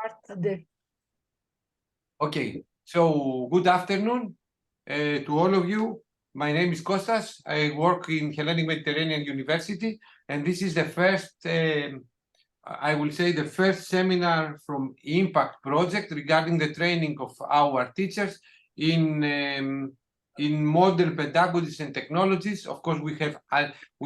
start the... Okay, so good afternoon to all of you. My name is Kostas. I work in Hellenic Mediterranean University, and this is the first, I will say, the first seminar from Impact Project regarding the training of our teachers in modern pedagogies and technologies. Of course, we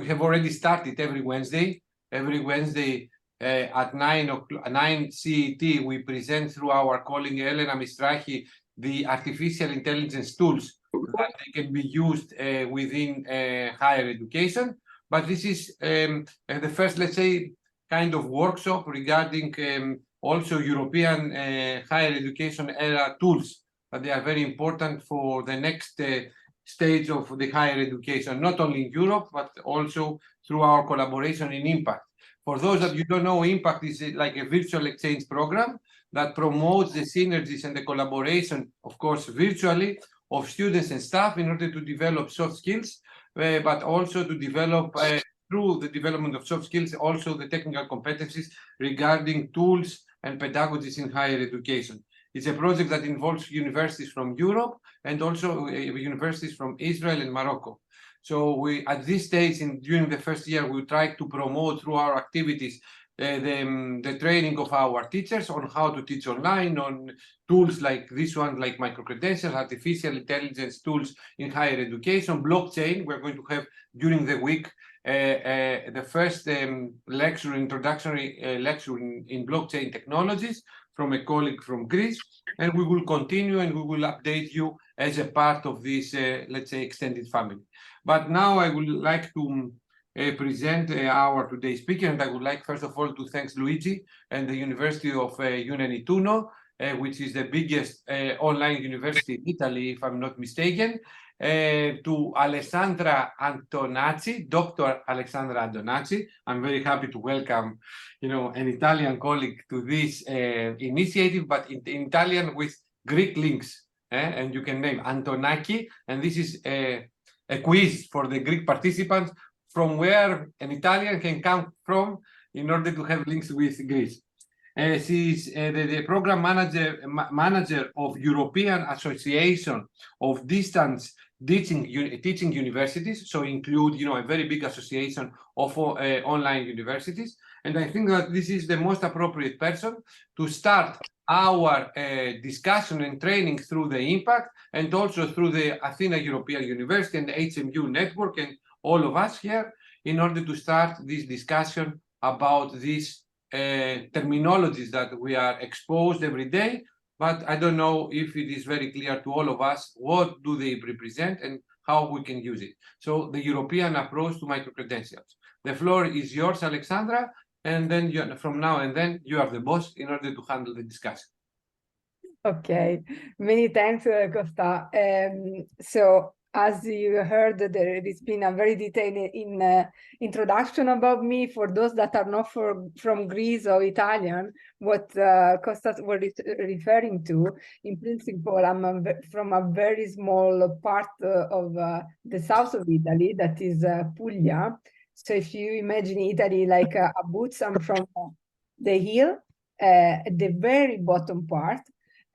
have already started every Wednesday. Every Wednesday at 9 CET, we present through our colleague Elena Mistrahi the artificial intelligence tools that they can be used within higher education. But this is the first, let's say, kind of workshop regarding also European higher education era tools. But they are very important for the next stage of the higher education, not only in Europe, but also through our collaboration in Impact. For those that you don't know, Impact is like a virtual exchange program that promotes the synergies and the collaboration, of course, virtually, of students and staff in order to develop soft skills, but also to develop, through the development of soft skills, also the technical competencies regarding tools and pedagogies in higher education. It's a project that involves universities from Europe and also universities from Israel and Morocco. So we, at this stage, during the first year, we try to promote through our activities the training of our teachers on how to teach online, on tools like this one, like Microcredentials, artificial intelligence tools in higher education, blockchain. We're going to have during the week the first lecture, introductory lecture in blockchain technologies from a colleague from Greece, and we will continue and we will update you as a part of this, let's say, extended family. But now I would like to present our today's speaker, and I would like first of all to thank Luigi and the University of Unenituno, which is the biggest online university in Italy, if I'm not mistaken, to Alexandra Antonaci, Dr. Alexandra Antonaci. I'm very happy to welcome, an Italian colleague to this initiative, but in Italian with Greek links, and you can name Antonaci, and this is a quiz for the Greek participants from where an Italian can come from in order to have links with Greece. She's the program manager of European Association of Distance Teaching Universities, so include a very big association of online universities. And I think that this is the most appropriate person to start our discussion and training through the Impact, and also through the Athena European University and the HMU network and all of us here, in order to start this discussion about these terminologies that we are exposed every day. But I don't know if it is very clear to all of us what do they represent and how we can use it. So the European approach to microcredentials. The floor is yours, Alexandra, and then from now and then you are the boss in order to handle the discussion. Okay, many thanks, Costa. So as you heard, there has been a very detailed introduction about me. For those that are not from Greece or Italian, what Costa was referring to, in principle, I'm from a very small part of the south of Italy, that is Puglia. So if you imagine Italy like a boots, I'm from the hill, at the very bottom part.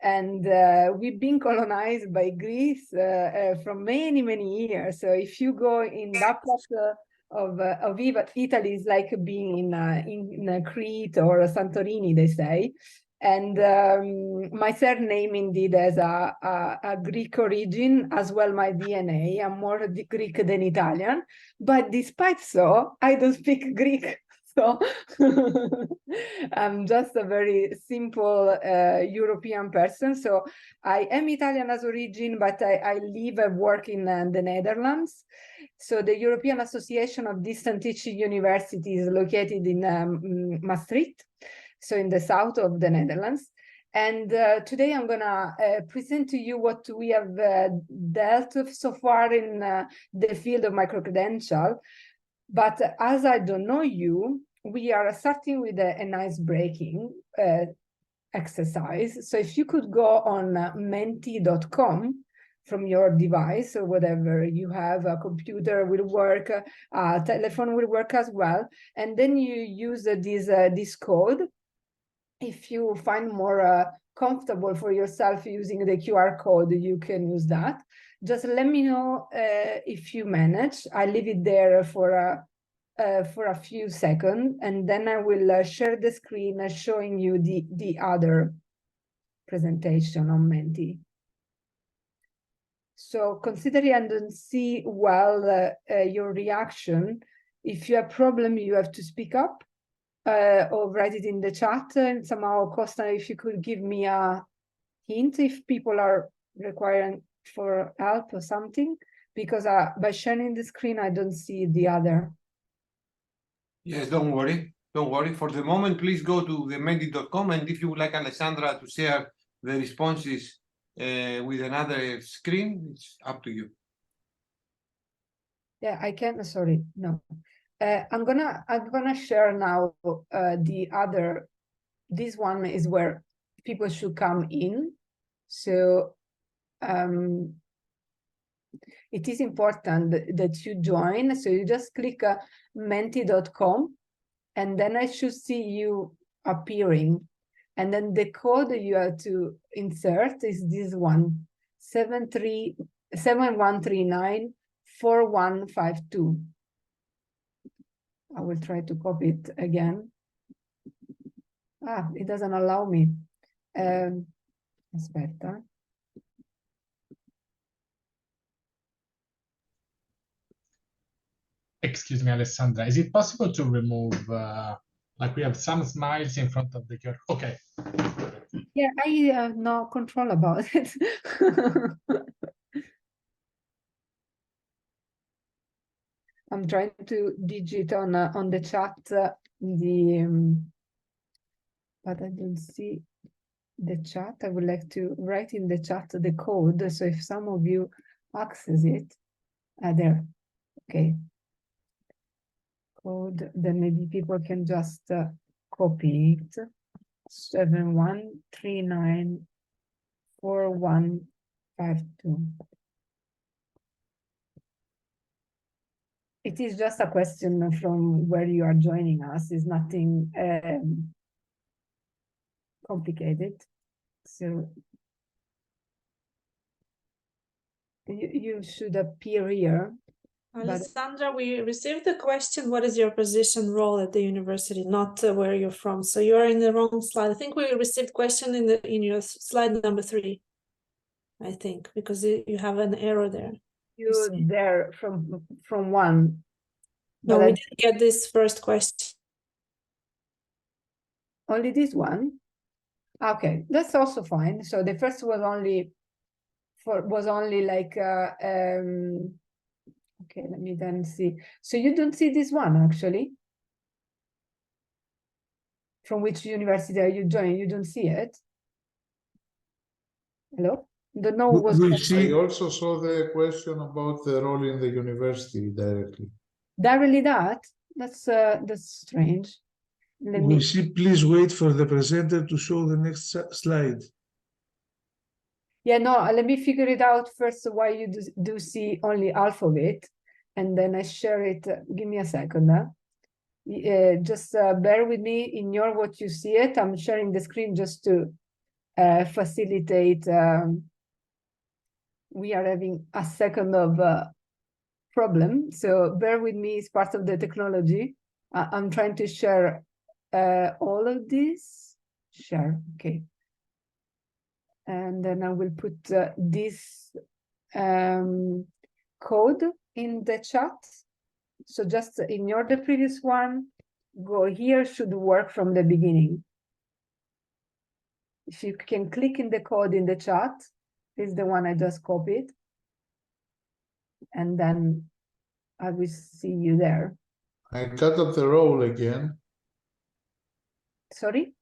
And we've been colonized by Greece for many, many years. So if you go in that part of Italy, it's like being in Crete or Santorini, they say. And my surname indeed has a Greek origin, as well my DNA. I'm more Greek than Italian. But despite so, I don't speak Greek. So I'm just a very simple European person. So I am Italian as origin, but I live and work in the Netherlands. So the European Association of Distant Teaching Universities is located in Maastricht, so in the south of the Netherlands. And today I'm going to present to you what we have dealt with so far in the field of microcredential. But as I don't know you, we are starting with an ice-breaking exercise. So if you could go on menti.com from your device or whatever you have, a computer will work, a telephone will work as well. And then you use this code if you find more comfortable for yourself using the QR code, you can use that. Just let me know if you manage. I leave it there for a few seconds, and then I will share the screen showing you the other presentation on Menti. So considering I don't see well your reaction, if you have problem, you have to speak up or write it in the chat. And somehow, Costa, if you could give me a hint if people are requiring for help or something, because by sharing the screen, I don't see the other. Yes, don't worry. Don't worry. For the moment, please go to thementi.com, and if you would like Alexandra to share the responses with another screen, it's up to you. Yeah, I can. Sorry, no. I'm gonna share now the other. This one is where people should come in. So it is important that you join. So you just click menti.com, and then I should see you appearing. And then the code you have to insert is this one, 71394152. I will try to copy it again. It doesn't allow me. Aspetta. Excuse me, Alessandra, is it possible to remove, like we have some smiles in front of the QR? Okay. Yeah, I have no control about it. I'm trying to digit on the chat but I don't see the chat. I would like to write in the chat the code. So if some of you access it, there, okay. Code, then maybe people can just copy it. 71394152. It is just a question from where you are joining us. It's nothing complicated. So you should appear here. Alessandra, we received the question, what is your position role at the university, not where you're from. So you're in the wrong slide. I think we received question in your slide number 3, I think, because you have an error there. You there from one. No, we didn't get this first question. Only this one? Okay, that's also fine. So the first was only like okay, let me then see. So you don't see this one actually? From which university are you joining? You don't see it? Hello? Don't know what was I also saw the question about the role in the university directly. Directly that? That's strange. We see, please wait for the presenter to show the next slide. Yeah, no, let me figure it out first why you do see only half of it, and then I share it. Give me a second. Just bear with me. Ignore what you see it. I'm sharing the screen just to facilitate. We are having a second of problem, so bear with me. It's part of the technology. I'm trying to share all of this. Share, okay. And then I will put this code in the chat. So just ignore the previous one. Go here, should work from the beginning. If you can click in the code in the chat, this is the one I just copied. And then I will see you there. I got up the role again. Sorry?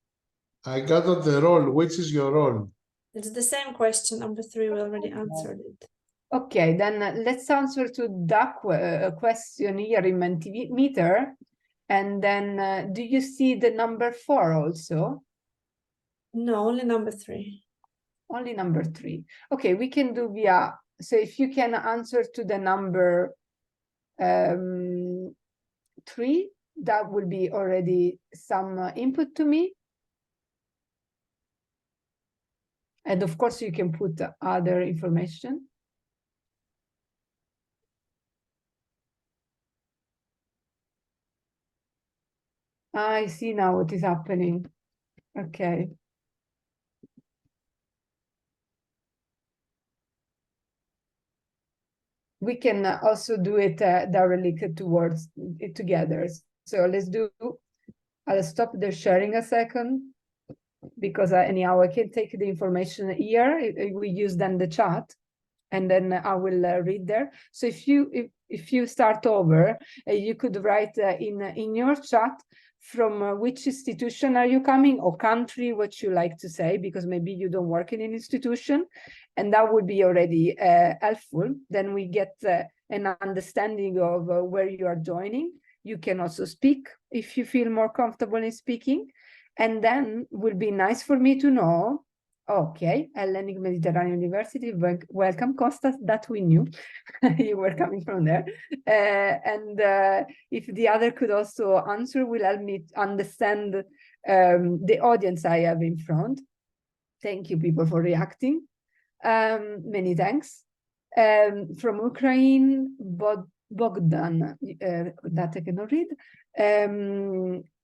I got up the role. Which is your role? It's the same question, number 3, we already answered it. Okay, then let's answer to that question here in Mentimeter. And then do you see the number 4 also? No, only number 3. Only number 3. Okay, we can do via, so if you can answer to the number 3, that will be already some input to me. And of course, you can put other information. I see now what is happening. Okay. We can also do it directly towards it together. So let's do, I'll stop the sharing a second, because anyhow, I can take the information here. We use then the chat, and then I will read there. So if you start over, you could write in your chat from which institution are you coming, or country, what you like to say, because maybe you don't work in an institution, and that would be already helpful. Then we get an understanding of where you are joining. You can also speak if you feel more comfortable in speaking, and then will be nice for me to know. Okay, Hellenic Mediterranean University, welcome, Costas, that we knew. You were coming from there. And if the other could also answer, will help me understand the audience I have in front. Thank you, people, for reacting. Many thanks. From Ukraine, Bogdan, that I cannot read.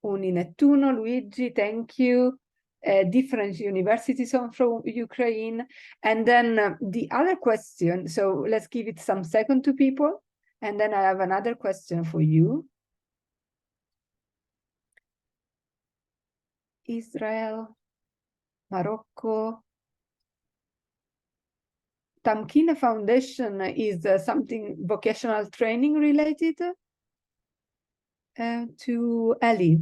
Uninettuno, Luigi, thank you. Different universities from Ukraine. And then the other question, so let's give it some second to people. And then I have another question for you. Israel, Morocco. Tamkina Foundation is something vocational training related to Ellie.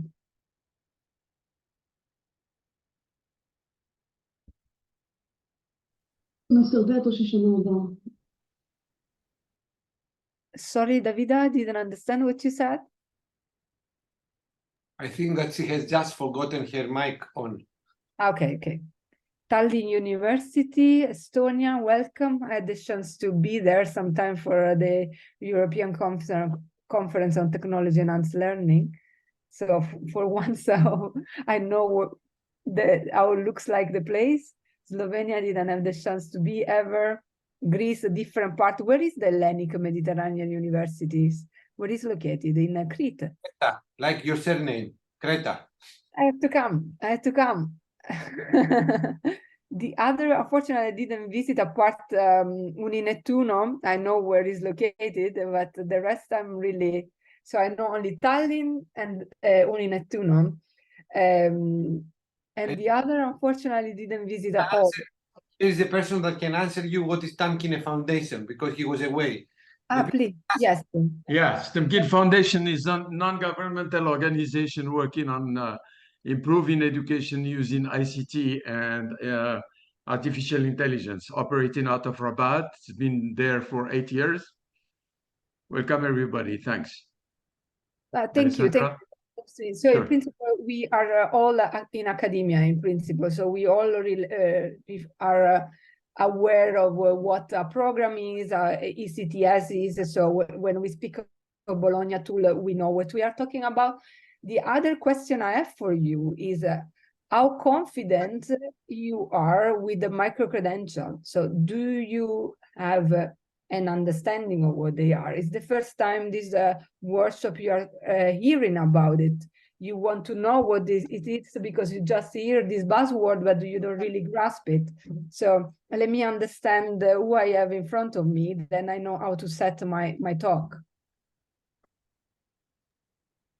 Sorry, Davida, I didn't understand what you said. I think that she has just forgotten her mic on. Okay. Tallinn University, Estonia, welcome. I had the chance to be there sometime for the European Conference on Technology Enhanced Learning. So for once, I know how it looks like the place. Slovenia didn't have the chance to be ever. Greece, a different part. Where is the Hellenic Mediterranean Universities? Where is located? In Crete. Creta, like your surname, Creta. I have to come. The other, unfortunately, I didn't visit apart Uninettuno. I know where it's located, but the rest I'm really... So I know only Tallinn and Uninettuno. And the other, unfortunately, didn't visit at all. Here is the person that can answer you what is Tamkine Foundation, because he was away. Please, yes. Yes, Tamkine Foundation is a non-governmental organization working on improving education using ICT and artificial intelligence, operating out of Rabat. It's been there for 8 years. Welcome, everybody. Thanks. Thank you. So Sure. in principle, we are all in academia, in principle. So we all are aware of what a program is, ECTS is. So when we speak of Bologna tool, we know what we are talking about. The other question I have for you is how confident you are with the microcredential. So do you have an understanding of what they are? It's the first time this workshop you are hearing about it. You want to know what it is because you just hear this buzzword, but you don't really grasp it. So let me understand who I have in front of me, then I know how to set my talk.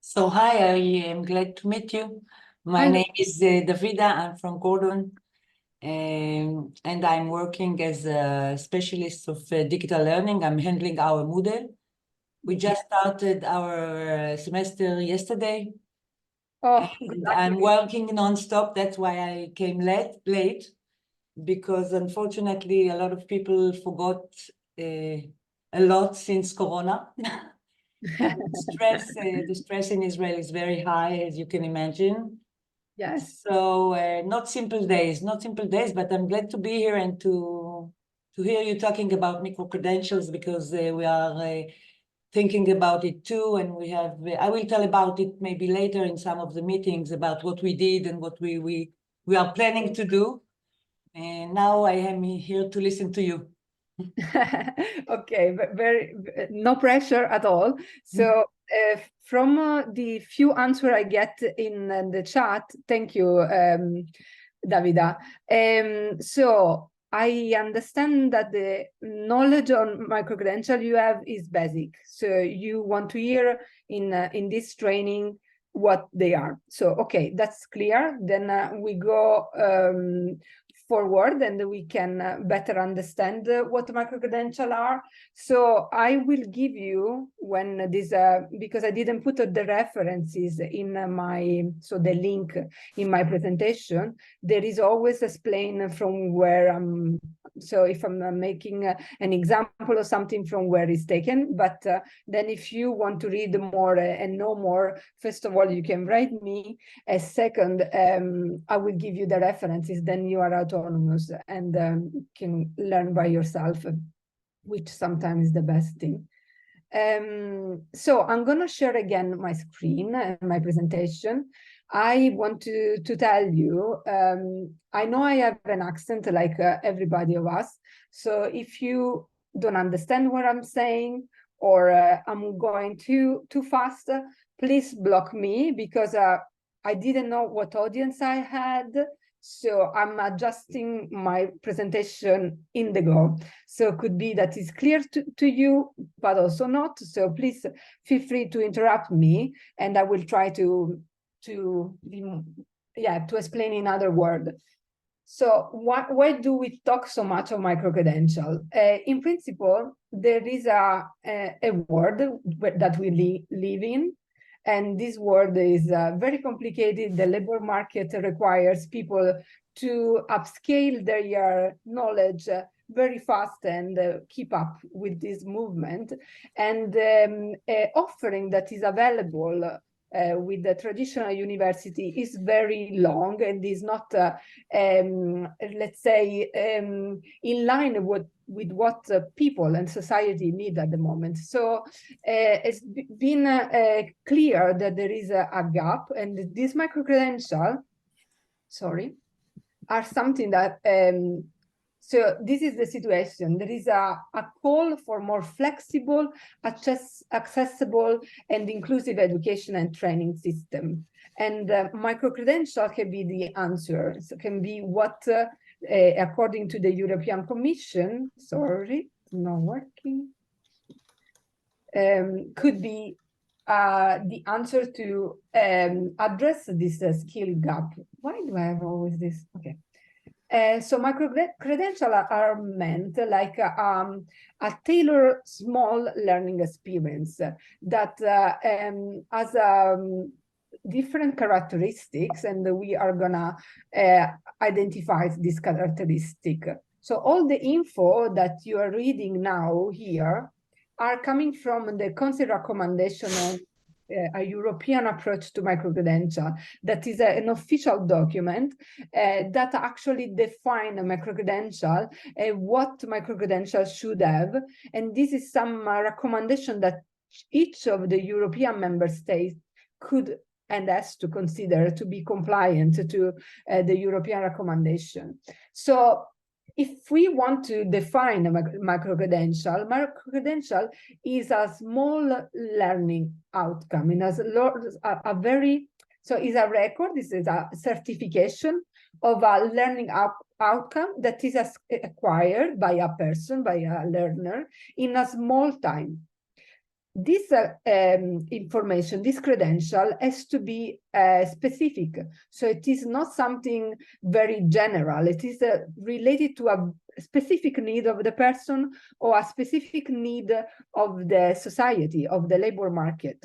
So hi, I am glad to meet you. My name is Davida, I'm from Gordon, and I'm working as a specialist of digital learning. I'm handling our Moodle. We just started our semester yesterday. I'm working non-stop, that's why I came late, because unfortunately a lot of people forgot a lot since Corona. The stress in Israel is very high, as you can imagine. Yes. So not simple days, but I'm glad to be here and to hear you talking about micro-credentials, because we are thinking about it too, and we have, I will tell about it maybe later in some of the meetings about what we did and what we are planning to do. And now I am here to listen to you. Okay, no pressure at all. So from the few answers I get in the chat, thank you, Davida. So I understand that the knowledge on microcredential you have is basic. So you want to hear in this training what they are. So, okay, that's clear. Then we go forward and we can better understand what microcredential are. So I will give you when this, because I didn't put the references in the link in my presentation, there is always explain from where I'm, so if I'm making an example of something from where it's taken, but then if you want to read more and know more, first of all, you can write me. Second, I will give you the references, then you are autonomous and can learn by yourself, which sometimes is the best thing. So I'm going to share again my screen and my presentation. I want to tell you, I know I have an accent like everybody of us. So if you don't understand what I'm saying, or I'm going too fast, please block me, because I didn't know what audience I had. So I'm adjusting my presentation in the go. So it could be that it's clear to you, but also not. So please feel free to interrupt me, and I will try to explain in other words. So why do we talk so much of microcredential? In principle, there is a world that we live in, and this world is very complicated. The labor market requires people to upscale their knowledge very fast and keep up with this movement. And offering that is available with the traditional university is very long and is not, let's say, in line with what people and society need at the moment. So it's been clear that there is a gap, and this microcredential, are something that, so this is the situation. There is a call for more flexible, accessible, and inclusive education and training system. And microcredential can be the answer. So can be what, according to the European Commission, not working, could be the answer to address this skill gap. Why do I have always this? Okay. So microcredentials are meant like a tailored small learning experience that has different characteristics, and we are gonna identify this characteristic. So all the info that you are reading now here are coming from the Council recommendation on a European approach to microcredential. That is an official document that actually define a microcredential, what microcredential should have. And this is some recommendation that each of the European member states could and has to consider to be compliant to the European recommendation. So if we want to define a microcredential is a small learning outcome. It has a very, so it's a record, this is a certification of a learning outcome that is acquired by a person, by a learner, in a small time. This information, this credential has to be specific. So it is not something very general. It is related to a specific need of the person or a specific need of the society, of the labor market.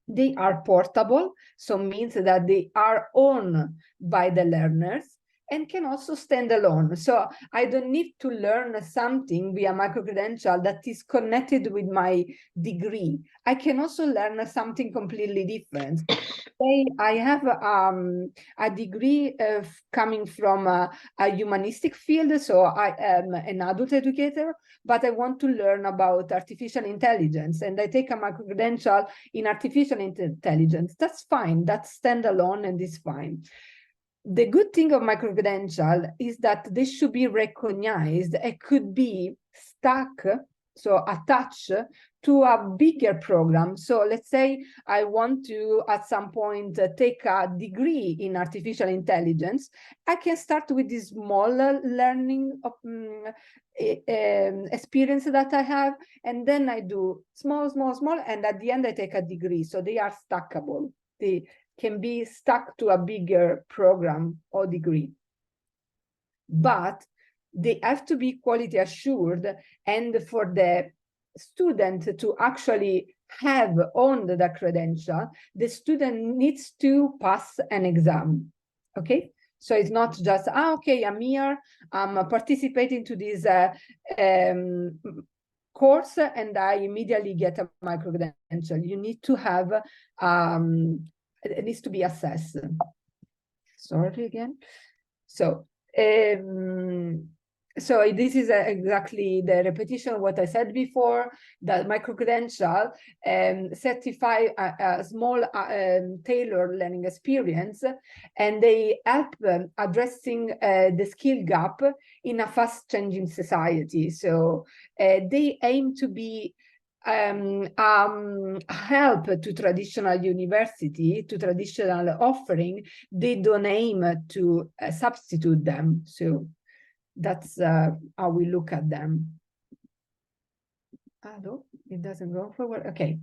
They are portable, so means that they are owned by the learners, and can also stand alone. So I don't need to learn something via microcredential that is connected with my degree. I can also learn something completely different. Say I have a degree coming from a humanistic field, so I am an adult educator, but I want to learn about artificial intelligence, and I take a microcredential in artificial intelligence. That's fine, that's standalone and is fine. The good thing of microcredential is that they should be recognized and could be stuck, so attached to a bigger program. So let's say I want to, at some point, take a degree in artificial intelligence. I can start with this small learning experience that I have, and then I do small, and at the end I take a degree. So they are stackable. They can be stuck to a bigger program or degree. But they have to be quality assured, and for the student to actually have owned the credential, the student needs to pass an exam. Okay, so it's not just, okay, I'm here, I'm participating to this course, and I immediately get a microcredential. You need to have, it needs to be assessed. Sorry again. So, so this is exactly the repetition of what I said before, that microcredential certify a small tailored learning experience, and they help addressing the skill gap in a fast-changing society. So they aim to be help to traditional university, to traditional offering. They don't aim to substitute them. So that's how we look at them. No, it doesn't go forward. Okay.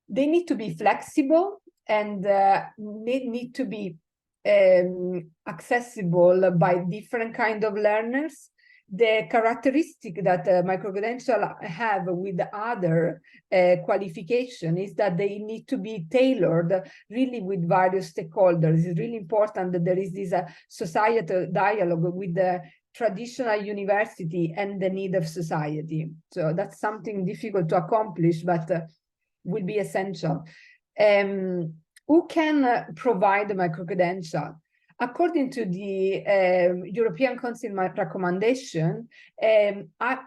They need to be flexible, and need to be accessible by different kind of learners. The characteristic that microcredential have with other qualification is that they need to be tailored really with various stakeholders. It's really important that there is this societal dialogue with the traditional university and the need of society. So that's something difficult to accomplish, but will be essential. Who can provide the microcredential? According to the European Council recommendation,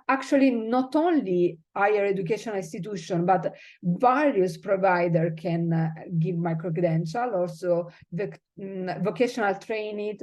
actually not only higher educational institution, but various providers can give microcredential, also the vocational training,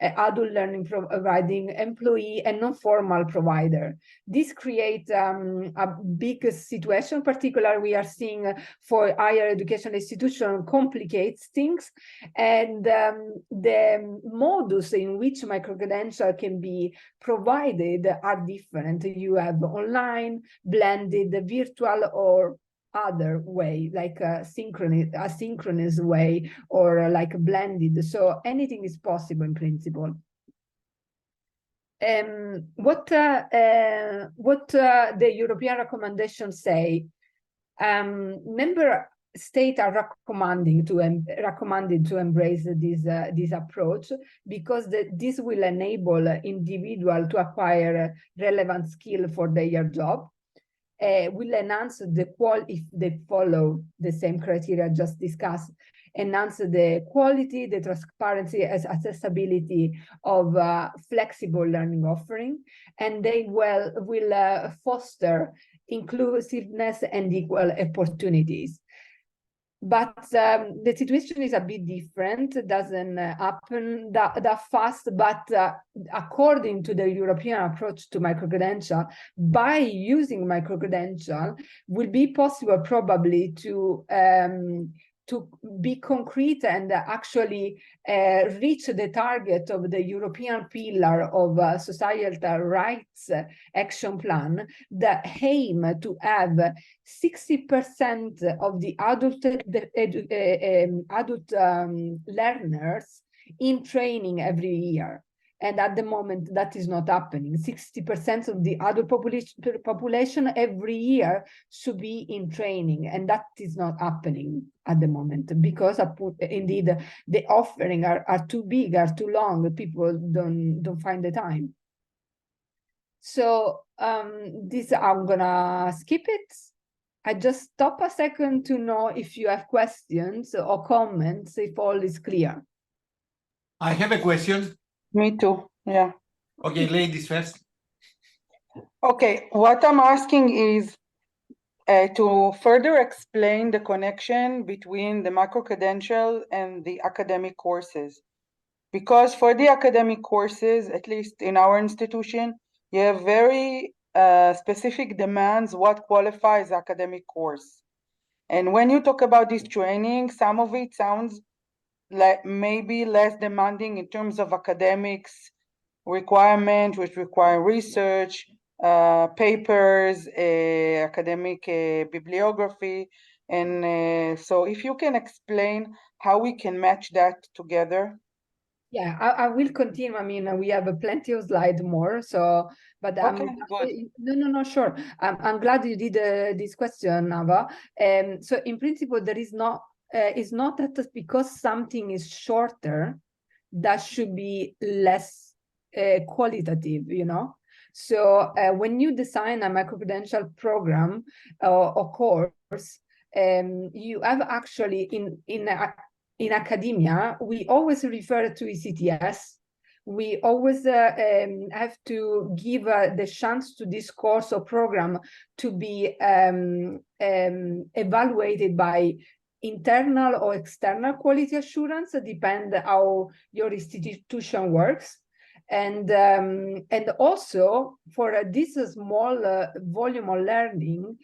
adult learning providing, employee, and non-formal provider. This creates a big situation. Particularly, we are seeing for higher education institution complicates things, and the modus in which microcredential can be provided are different. You have online, blended, virtual, or other way, like a asynchronous way, or like blended. So anything is possible in principle. What the European recommendations say, member states are recommended to embrace this approach, because this will enable individual to acquire relevant skill for their job. Will enhance the if they follow the same criteria just discussed, enhance the quality, the transparency, as accessibility of flexible learning offering, and they will foster inclusiveness and equal opportunities. But the situation is a bit different. It doesn't happen that fast, but according to the European approach to microcredential, by using microcredential, will be possible probably to be concrete and actually reach the target of the European pillar of societal rights action plan, that aim to have 60% of the adult learners in training every year. And at the moment, that is not happening. 60% of the adult population every year should be in training, and that is not happening at the moment, because indeed the offering are too big, are too long. People don't find the time. So this, I'm gonna skip it. I just stop a second to know if you have questions or comments, if all is clear. I have a question. Me too, yeah. Okay, ladies first. Okay, what I'm asking is to further explain the connection between the microcredential and the academic courses. because for the academic courses, at least in our institution, you have very specific demands what qualifies academic course. And when you talk about this training, some of it sounds like maybe less demanding in terms of academics requirement, which require research, papers, academic bibliography. And so if you can explain how we can match that together. Yeah, I will continue. I mean, we have plenty of slides more. So, but Okay, good. no, sure. I'm glad you did this question, Nava. So, in principle, there is not. It's not that because something is shorter, that should be less qualitative. You know. So, when you design a microcredential program or course, you have actually in academia, we always refer to ECTS. We always have to give the chance to this course or program to be evaluated by internal or external quality assurance, depend how your institution works. And also for this small volume of learning,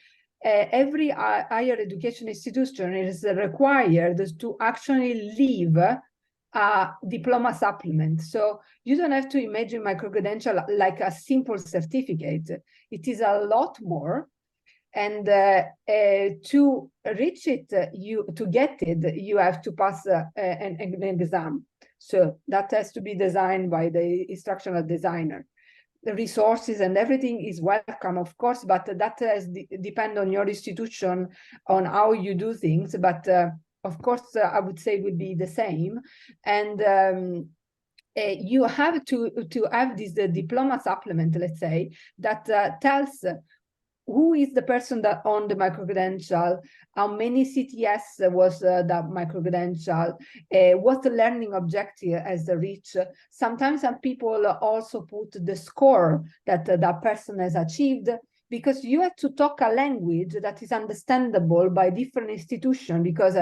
every higher education institution is required to actually leave a diploma supplement. So you don't have to imagine microcredential like a simple certificate. It is a lot more. And to reach it, to get it, you have to pass an exam. So that has to be designed by the instructional designer. The resources and everything is welcome, of course, but that has depend on your institution, on how you do things. But of course, I would say it would be the same. And you have to have this diploma supplement, let's say, that tells who is the person that on the microcredential, how many CTS was that microcredential, what the learning objective has reached. Sometimes some people also put the score that that person has achieved, because you have to talk a language that is understandable by different institutions, because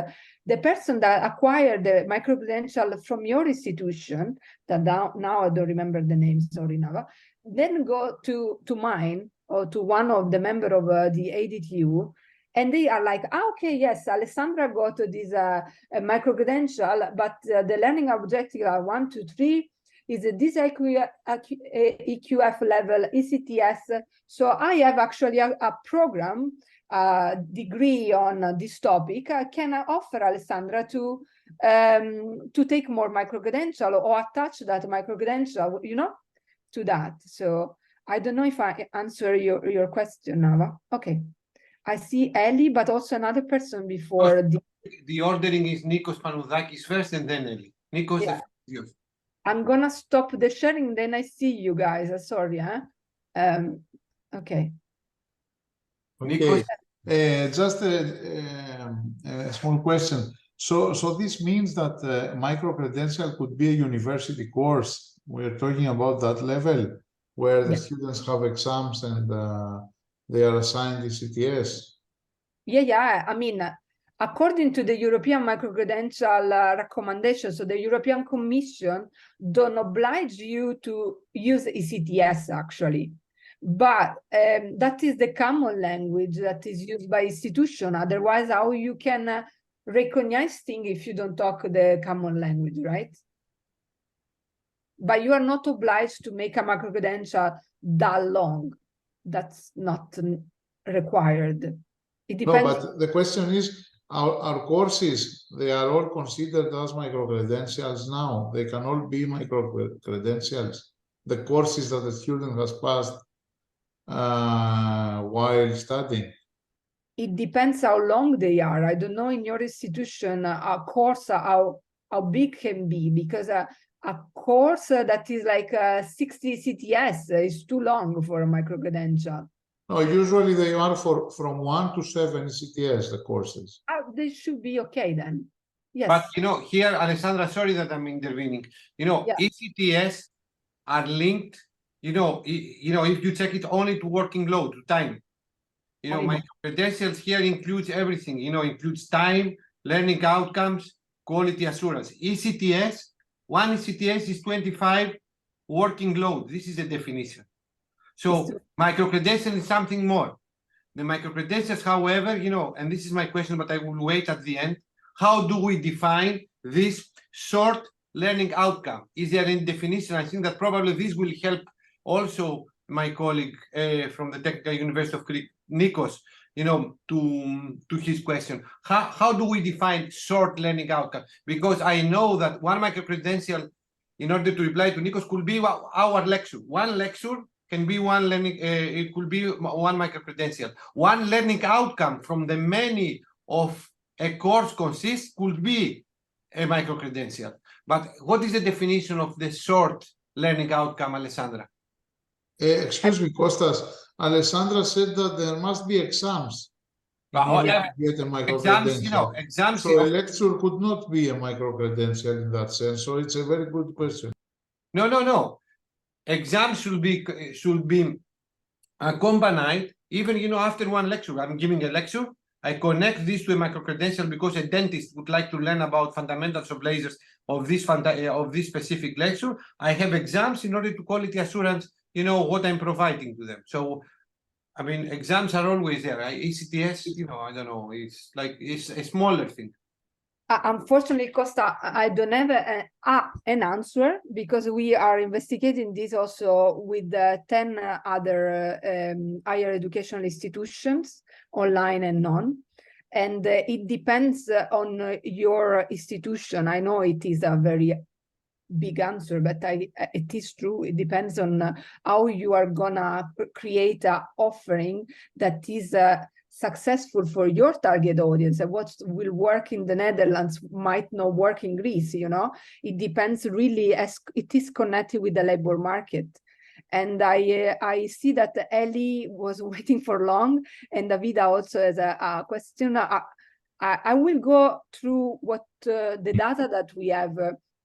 the person that acquired the microcredential from your institution, that now I don't remember the name, sorry, Nava, then go to mine, or to one of the member of the ADTU, and they are like, okay, yes, Alexandra got this microcredential, but the learning objective are 1, 2, 3, is this EQF level, ECTS. So I have actually a program, degree on this topic. I can offer Alexandra to take more microcredential or attach that microcredential, you know, to that. So I don't know if I answer your question, Nava. Okay. I see Ellie, but also another person before. The ordering is Nikos Panoudakis first and then Ellie. Nikos, Yeah. yours. I'm gonna stop the sharing, then I see you guys. Sorry, huh? Okay. Nikos, Just a small question. So this means that microcredential could be a university course. We're talking about that level where the students have exams and they are assigned the CTS. Yeah. I mean, according to the European microcredential recommendations, so the European Commission don't oblige you to use ECTS actually. But that is the common language that is used by institution. Otherwise, how you can recognize things if you don't talk the common language, right? But you are not obliged to make a microcredential that long. That's not required. It depends. No, but the question is, our courses, they are all considered as microcredentials now. They can all be microcredentials. The courses that the student has passed while studying. It depends how long they are. I don't know in your institution a course how big can be, because a course that is like 60 CTS is too long for a microcredential. No, usually they are from 1 to 7 CTS, the courses. They should be okay then. Yes. but you know, here, Alexandra, sorry that I'm intervening. You know, Yeah. ECTS are linked, you know, if you check it only to working load, to time. You know, my credentials here includes everything, you know, includes time, learning outcomes, quality assurance. ECTS One ECTS is 25 working load. This is the definition. So microcredential is something more. The microcredentials, however, you know, and this is my question, but I will wait at the end. How do we define this short learning outcome? Is there any definition? I think that probably this will help also my colleague from the Technical University of Crete, Nikos, you know, to his question. How do we define short learning outcome? Because I know that one microcredential, in order to reply to Nikos, could be our lecture. One lecture can be one learning, it could be one microcredential. One learning outcome from the many of a course consists could be a microcredential. But what is the definition of the short learning outcome, Alessandra? Excuse me, Kostas. Alessandra said that there must be exams. Yeah. Get a Exams, you know, exams. So a lecture could not be a microcredential in that sense. So it's a very good question. No. Exams should be accompanied, even, you know, after one lecture. I'm giving a lecture, I connect this to a microcredential because a dentist would like to learn about fundamentals of lasers of this specific lecture. I have exams in order to quality assurance, you know, what I'm providing to them. So, I mean, exams are always there. ECTS, you know, I don't know, it's like, it's a smaller thing. Unfortunately, Costa, I don't have an answer because we are investigating this also with 10 other higher educational institutions, online and non. And it depends on your institution. I know it is a very big answer, but it is true. It depends on how you are gonna create an offering that is successful for your target audience, and what will work in the Netherlands might not work in Greece, you know. It depends really, as it is connected with the labor market. And I see that Ellie was waiting for long, and Davida also has a question. I will go through what the data that we have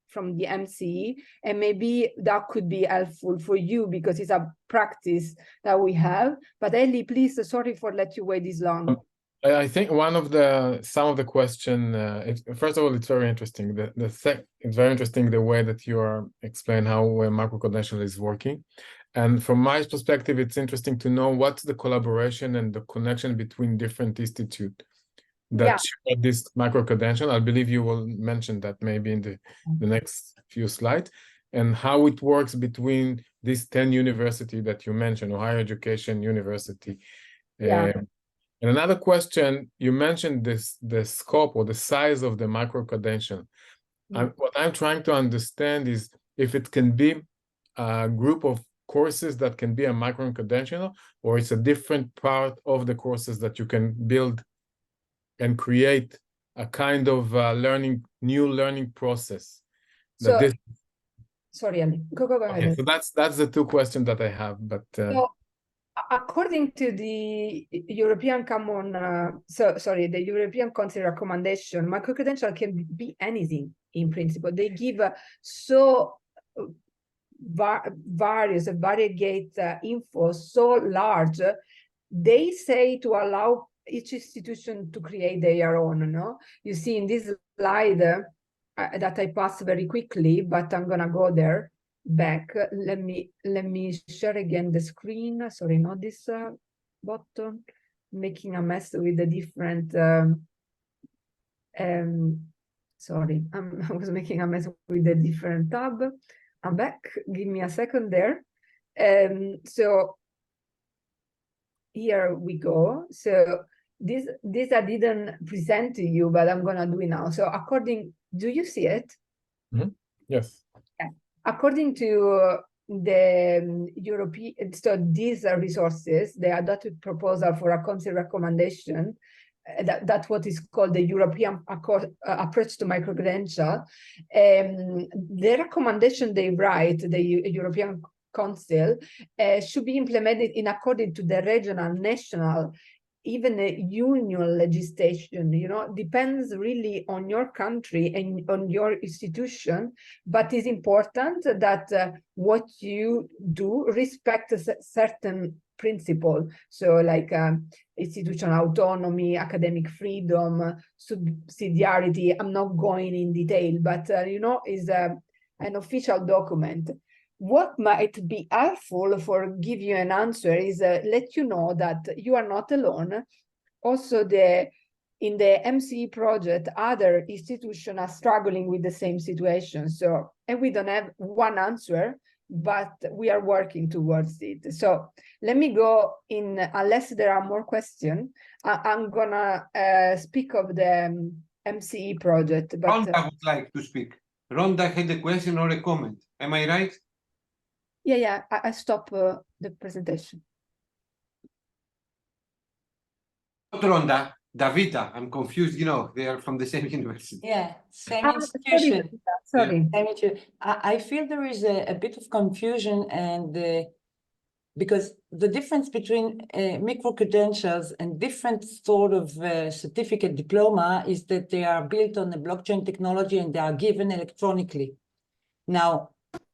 from the MCE, and maybe that could be helpful for you because it's a practice that we have. But Ellie, please, sorry for letting you wait this long. I think some of the question, first of all, it's very interesting. It's very interesting the way that you are explain how microcredential is working. And from my perspective, it's interesting to know what's the collaboration and the connection between different institutes that share this microcredential. I believe you will mention that maybe in the next few slides, and how it works between these 10 universities that you mentioned, or higher education university. And another question, you mentioned the scope or the size of the microcredential. What I'm trying to understand is if it can be a group of courses that can be a microcredential, or it's a different part of the courses that you can build and create a kind of new learning process. Sorry, Ellie, go ahead. Okay, so that's the two questions that I have. But so, according to the European Common, the European Council recommendation, microcredential can be anything in principle. They give variegate info so large. They say to allow each institution to create their own. No, you see in this slide that I passed very quickly, but I'm gonna go there back. Let me share again the screen. Sorry, not this button. Making a mess with the different. Sorry, I was making a mess with the different tab. I'm back. Give me a second there. So here we go. So this I didn't present to you, but I'm gonna do it now. So do you see it? Mm-hmm. Yes. Yeah. According to the European, so these resources, the adopted proposal for a council recommendation, that's what is called the European approach to microcredential. The recommendation they write, the European Council, should be implemented in accordance to the regional, national, even the union legislation. You know, depends really on your country and on your institution, but it's important that what you do respect a certain principle. So like institutional autonomy, academic freedom, subsidiarity. I'm not going in detail, but you know, is an official document. What might be helpful for give you an answer is let you know that you are not alone. Also, in the MCE project, other institutions are struggling with the same situation. So, and we don't have one answer, but we are working towards it. So let me go in, unless there are more questions, I'm gonna speak of the MCE project. But Rhonda would like to speak. Rhonda had a question or a comment. Am I right? yeah, I stop the presentation. Not Rhonda, Davida. I'm confused. You know, they are from the same university. Yeah, same Sorry, institution. sorry. Same institution. I feel there is a bit of confusion, and because the difference between micro-credentials and different sort of certificate diploma is that they are built on the blockchain technology and they are given electronically. Now,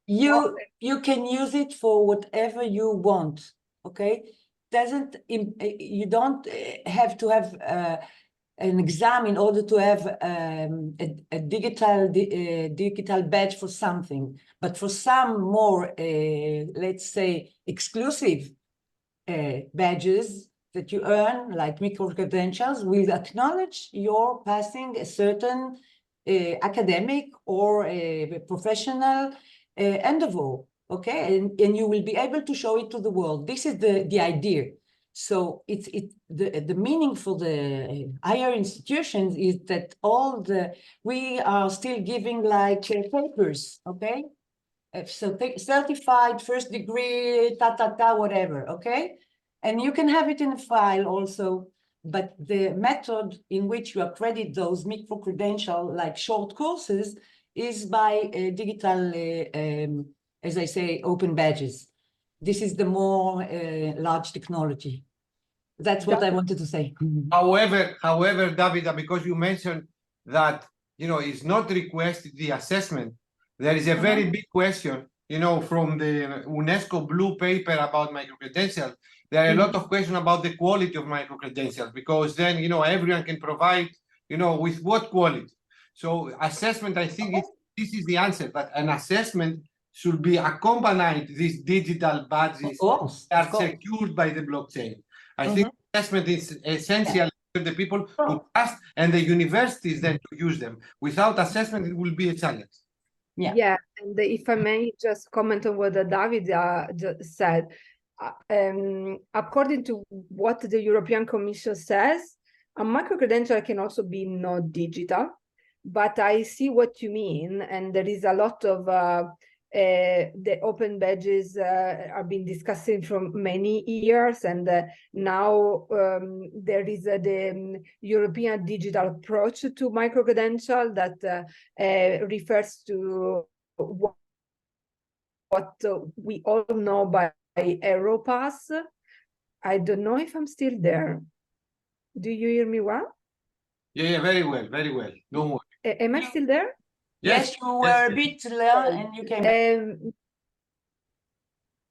you can use it for whatever you want, okay? You don't have to have an exam in order to have a digital badge for something. But for some more, let's say, exclusive badges that you earn, like micro-credentials, will acknowledge your passing a certain academic or a professional endeavor, okay? And you will be able to show it to the world. This is the idea. So the meaning for the higher institutions is that we are still giving like papers, okay? So certified first degree, whatever, okay? And you can have it in a file also, but the method in which you accredit those micro-credential, like short courses, is by digital, as I say, open badges. This is the more large technology. That's what I wanted to say. However, Davida, because you mentioned that, you know, it's not requested the assessment, there is a very big question, you know, from the UNESCO blue paper about micro-credentials. There are a lot of questions about the quality of micro-credentials, because then, you know, everyone can provide, you know, with what quality. So assessment, I think this is the answer, but an assessment should be accompanied these digital badges that are secured by the blockchain. I think assessment is essential for the people to trust and the universities then to use them. Without assessment, it will be a challenge. Yeah, and if I may just comment on what David just said, according to what the European Commission says, a micro-credential can also be not digital, but I see what you mean, and there is a lot of the open badges are being discussing for many years, and now there is the European digital approach to micro-credential that refers to what we all know by Aeropass. I don't know if I'm still there. Do you hear me well? Yeah, very well, very well. Don't worry. Am I still there? Yes, you were a bit low and you came back.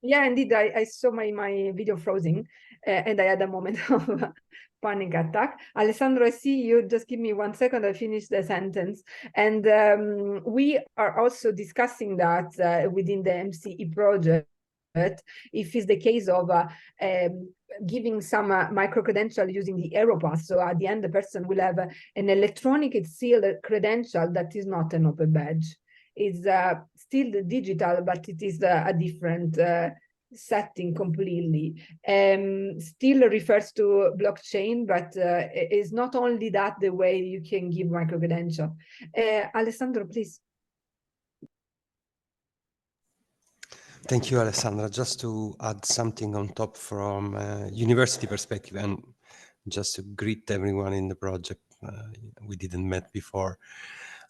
Yeah, indeed, I saw my video frozen and I had a moment of panic attack. Alessandro, I see you. Just give me 1 second, I finish the sentence. And we are also discussing that within the MCE project, if it's the case of giving some micro-credential using the Aeropass. So at the end, the person will have an electronic sealed credential that is not an open badge. It's still digital, but it is a different setting completely. Still refers to blockchain, but it's not only that the way you can give micro-credential. Alessandro, please. Thank you, Alessandra. Just to add something on top from university perspective, and just to greet everyone in the project we didn't met before.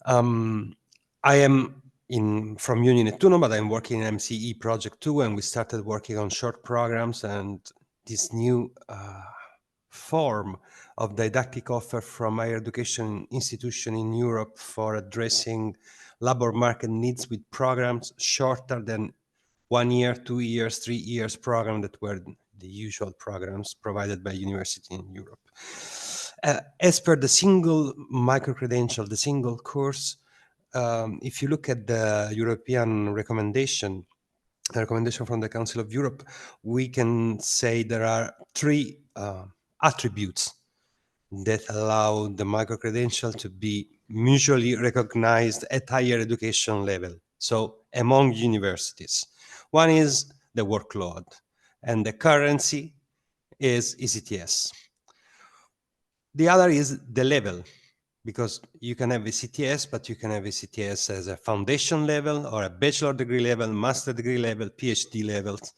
I am from Uni-Nettuno, but I'm working in MCE project too, and we started working on short programs, and this new form of didactic offer from higher education institution in Europe for addressing labor market needs with programs shorter than 1 year, 2 years, 3 years program that were the usual programs provided by university in Europe. As per the single micro-credential, the single course, if you look at the European recommendation, the recommendation from the Council of Europe, we can say there are three attributes that allow the microcredential to be mutually recognized at higher education level, so among universities. One is the workload, and the currency is ECTS. The other is the level, because you can have ECTS, but you can have ECTS as a foundation level or a bachelor degree level, master degree level, PhD levels.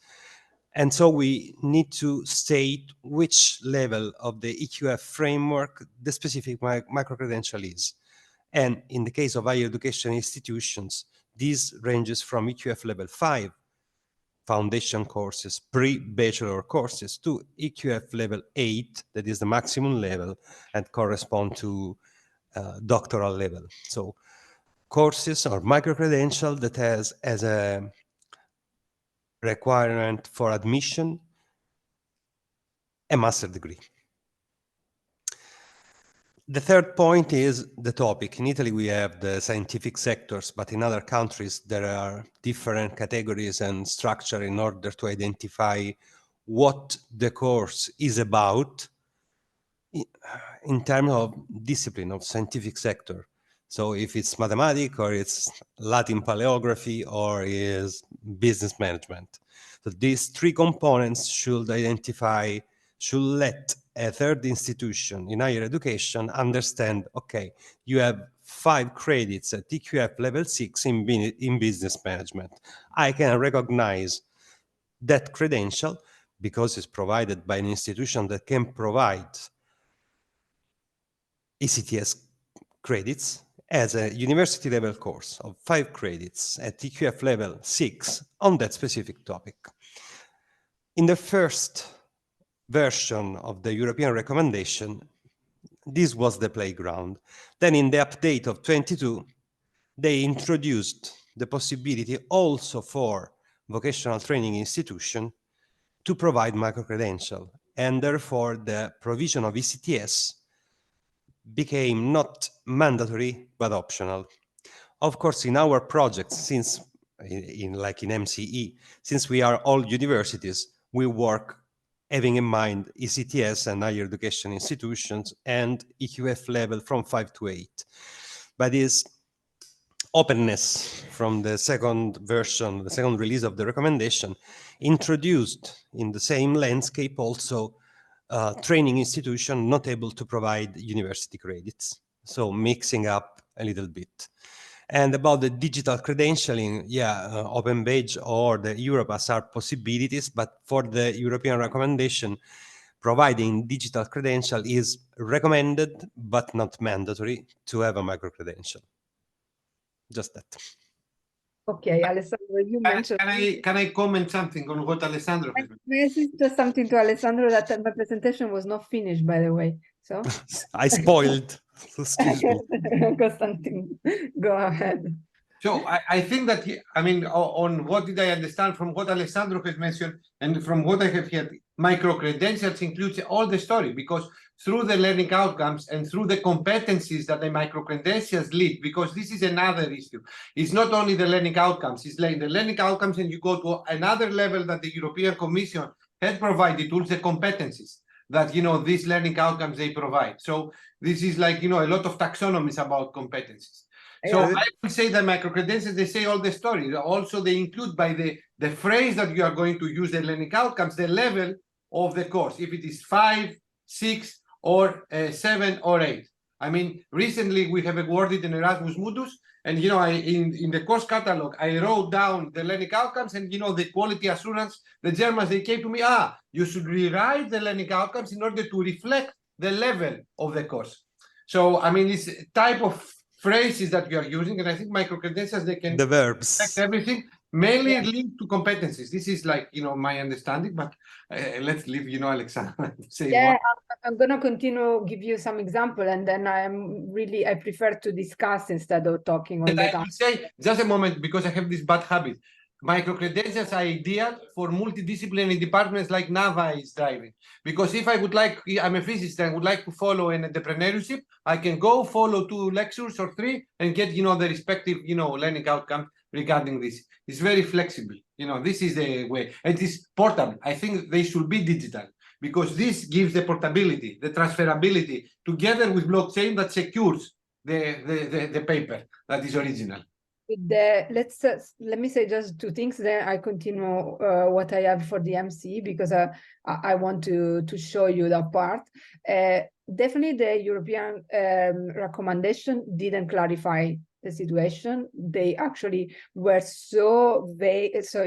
And so we need to state which level of the EQF framework the specific microcredential is. And in the case of higher education institutions, this ranges from EQF level 5, foundation courses, pre-bachelor courses, to EQF level 8, that is the maximum level and correspond to doctoral level. So courses or microcredential that has as a requirement for admission a master degree. The third point is the topic. In Italy, we have the scientific sectors, but in other countries, there are different categories and structure in order to identify what the course is about in terms of discipline of scientific sector. So if it's mathematics or it's Latin paleography or is business management. So these three components should let a third institution in higher education understand, okay, you have 5 credits at EQF level 6 in business management. I can recognize that credential because it's provided by an institution that can provide ECTS credits as a university level course of 5 credits at EQF level 6 on that specific topic. In the first version of the European recommendation, this was the playground. Then in the update of 22, they introduced the possibility also for vocational training institution to provide microcredential, and therefore the provision of ECTS became not mandatory but optional. Of course, in our projects, since like in MCE, since we are all universities, we work having in mind ECTS and higher education institutions and EQF level from 5 to 8. But this openness from the second version, the second release of the recommendation, introduced in the same landscape also training institution not able to provide university credits. So mixing up a little bit. And about the digital credentialing, Open Badge or the Europass are possibilities, but for the European recommendation, providing digital credential is recommended, but not mandatory to have a microcredential. Just that. Okay, Alessandro, you mentioned... Can I comment something on what Alessandro has mentioned? May I say just something to Alessandro that my presentation was not finished, by the way. So I spoiled. Excuse me. Constantine, go ahead. So I think that, on what did I understand from what Alessandro has mentioned and from what I have heard, microcredentials includes all the story, because through the learning outcomes and through the competencies that the microcredentials lead, because this is another issue. It's not only the learning outcomes, it's like the learning outcomes and you go to another level that the European Commission had provided tools, the competencies that, these learning outcomes they provide. So this is like, a lot of taxonomies about competencies. So I would say that microcredentials, they say all the story. Also, they include by the phrase that you are going to use the learning outcomes, the level of the course, if it is 5, 6, or 7 or 8. Recently we have awarded an Erasmus Mundus, and in the course catalog, I wrote down the learning outcomes and the quality assurance. The Germans, they came to me, you should rewrite the learning outcomes in order to reflect the level of the course. So this type of phrases that you are using, and I think microcredentials, they can the verbs everything mainly linked to competencies. This is like my understanding, but let's leave Alexandra to say more. I'm gonna continue, give you some example, and then I prefer to discuss instead of talking all the time. I will say just a moment, because I have this bad habit. microcredentials are ideal for multidisciplinary departments like NAVA is driving. Because if I would like, I'm a physicist and would like to follow an entrepreneurship, I can go follow 2 lectures or 3 and get, the respective, learning outcome regarding this. It's very flexible. This is the way. And it's portable. I think they should be digital because this gives the portability, the transferability together with blockchain that secures the paper that is original. Let me say just 2 things, then I continue what I have for the MC because I want to show you that part. Definitely the European recommendation didn't clarify the situation. They actually were so vague, so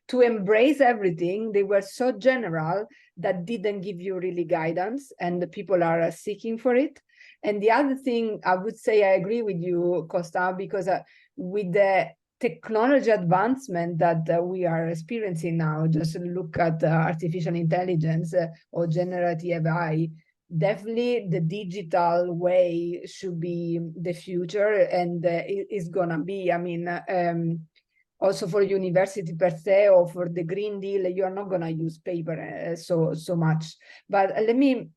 to embrace everything, they were so general that didn't give you really guidance, and the people are seeking for it. And the other thing I would say, I agree with you, Costa, because with the technology advancement that we are experiencing now, just look at artificial intelligence or generative AI, definitely the digital way should be the future, and it is gonna be, also for university per se or for the Green Deal, you are not gonna use paper so much. But let me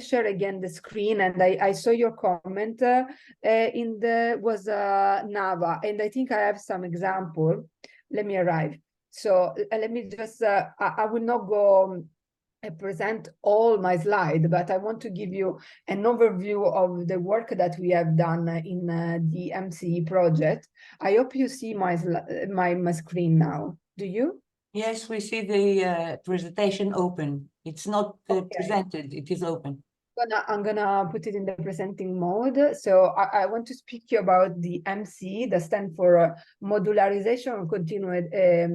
share again the screen, and I saw your comment was NAVA, and I think I have some example. Let me arrive. So let me just, I will not go present all my slide, but I want to give you an overview of the work that we have done in the MCE project. I hope you see my screen now. Do you? Yes, we see the presentation open. It's not presented, it is open. I'm gonna put it in the presenting mode. So I want to speak to you about the MC, that stands for modularization of continued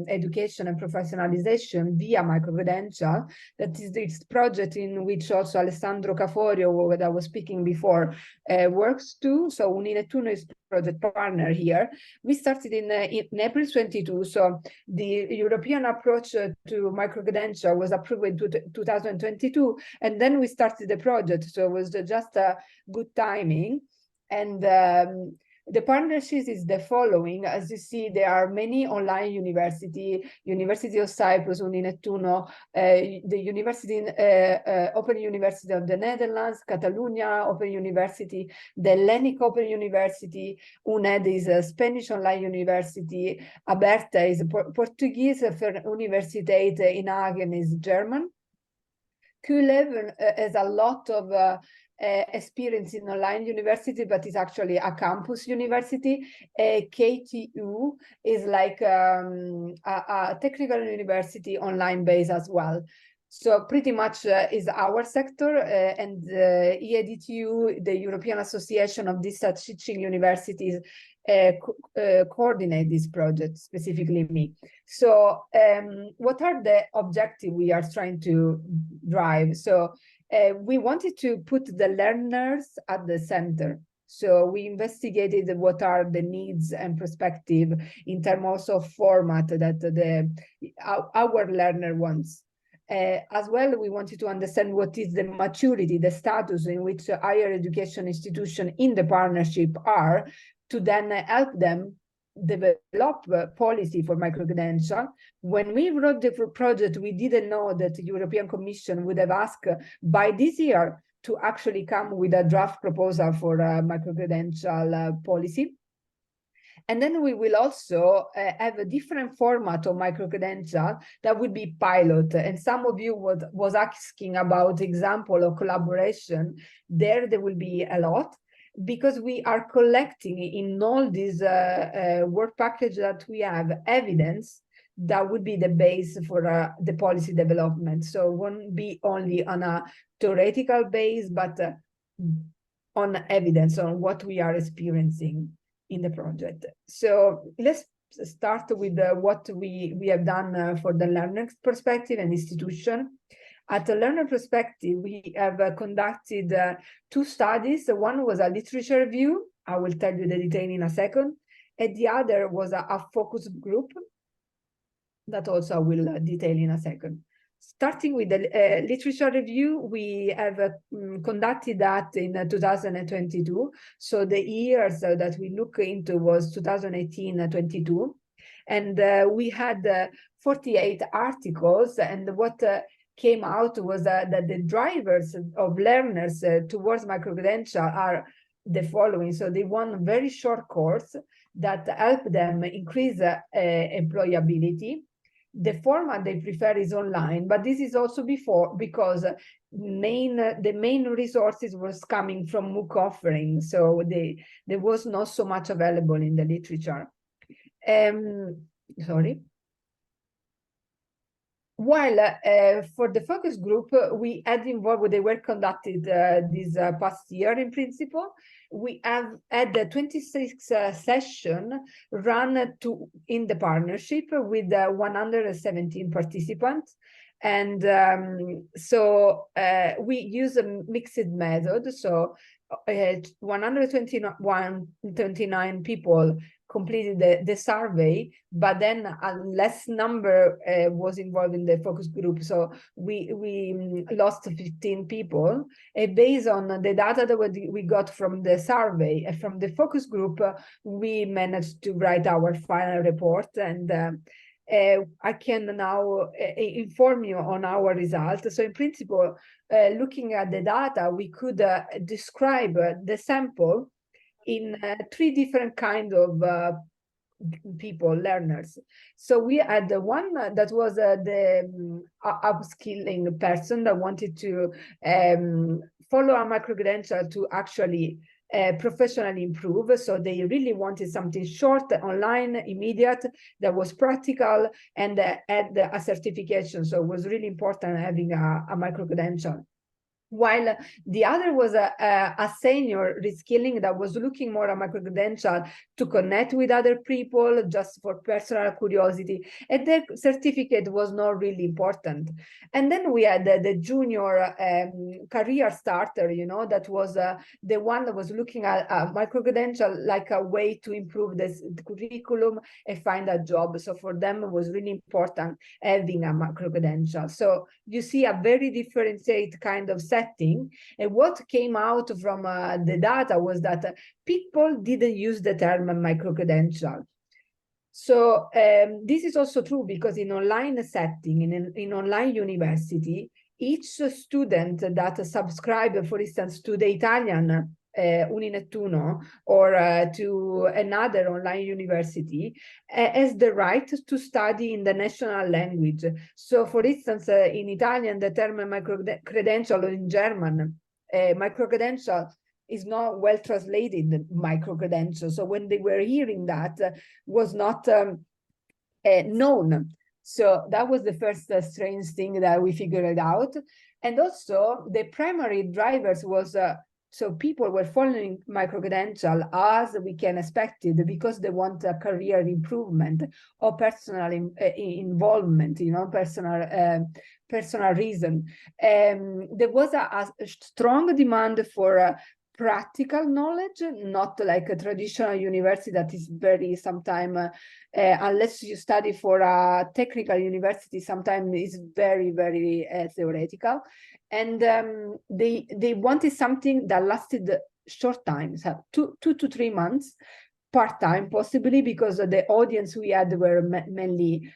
education and professionalization via microcredential. That is this project in which also Alessandro Caforio, that I was speaking before, works too. So Uninettuno is project partner here. We started in April 22. So the European approach to microcredential was approved in 2022, and then we started the project. So it was just a good timing. And the partnership is the following. As you see, there are many online university of Cyprus, Uninettuno, the Open University of the Netherlands, Catalonia Open University, the Hellenic Open University, UNED is a Spanish online university, Aberta is Portuguese, Universität in Hagen is German. Q11 has a lot of experience in online university, but it's actually a campus university. KTU is like a technical university online base as well. So pretty much is our sector, and EADTU, the European Association of Distance Teaching Universities, coordinate this project, specifically me. So what are the objectives we are trying to drive? So we wanted to put the learners at the center. So we investigated what are the needs and perspective in terms of format that our learner wants. As well, we wanted to understand what is the maturity, the status in which higher education institutions in the partnership are, to then help them develop policy for microcredential. When we wrote the project, we didn't know that the European Commission would have asked by this year to actually come with a draft proposal for a microcredential policy. And then we will also have a different format of microcredential that would be pilot. And some of you was asking about example of collaboration. There will be a lot, because we are collecting in all these work package that we have evidence that would be the base for the policy development. So it won't be only on a theoretical base, but on evidence on what we are experiencing in the project. So let's start with what we have done for the learner perspective and institution. At the learner perspective, we have conducted 2 studies. One was a literature review. I will tell you the detail in a second. And the other was a focus group that also I will detail in a second. Starting with the literature review, we have conducted that in 2022. So the years that we look into was 2018-22. And we had 48 articles, and what came out was that the drivers of learners towards microcredential are the following. So they want a very short course that help them increase employability. The format they prefer is online, but this is also because the main resources was coming from MOOC offerings, so there was not so much available in the literature. Sorry. While for the focus group, we had involved, they were conducted this past year in principle. We have had the 26 session run in the partnership with 117 participants. And so we use a mixed method. So 129 people completed the survey, but then a less number was involved in the focus group. So we lost 15 people. Based on the data that we got from the survey and from the focus group, we managed to write our final report. And I can now inform you on our results. So in principle, looking at the data, we could describe the sample in 3 different kinds of people, learners. So we had the one that was the upskilling person that wanted to follow a microcredential to actually professionally improve. So they really wanted something short, online, immediate, that was practical, and had a certification. So it was really important having a microcredential. While the other was a senior reskilling that was looking more at microcredential to connect with other people just for personal curiosity, and their certificate was not really important. And then we had the junior career starter, you know, that was the one that was looking at microcredential like a way to improve the curriculum and find a job. So for them, it was really important having a microcredential. So you see a very differentiated kind of setting. And what came out from the data was that people didn't use the term microcredential. So this is also true because in online setting, in online university, each student that subscribes, for instance, to the Italian Uninettuno or to another online university has the right to study in the national language. So for instance, in Italian, the term microcredential, or in German, microcredential is not well translated microcredential. So when they were hearing that, was not known. So that was the first strange thing that we figured out. And also the primary drivers was so people were following microcredential as we can expect it because they want a career improvement or personal involvement, you know, personal reason. There was a strong demand for practical knowledge, not like a traditional university that is very sometimes, unless you study for a technical university, sometimes it's very, very theoretical. And they wanted something that lasted short time, so 2 to 3 months, part-time possibly, because the audience we had were mainly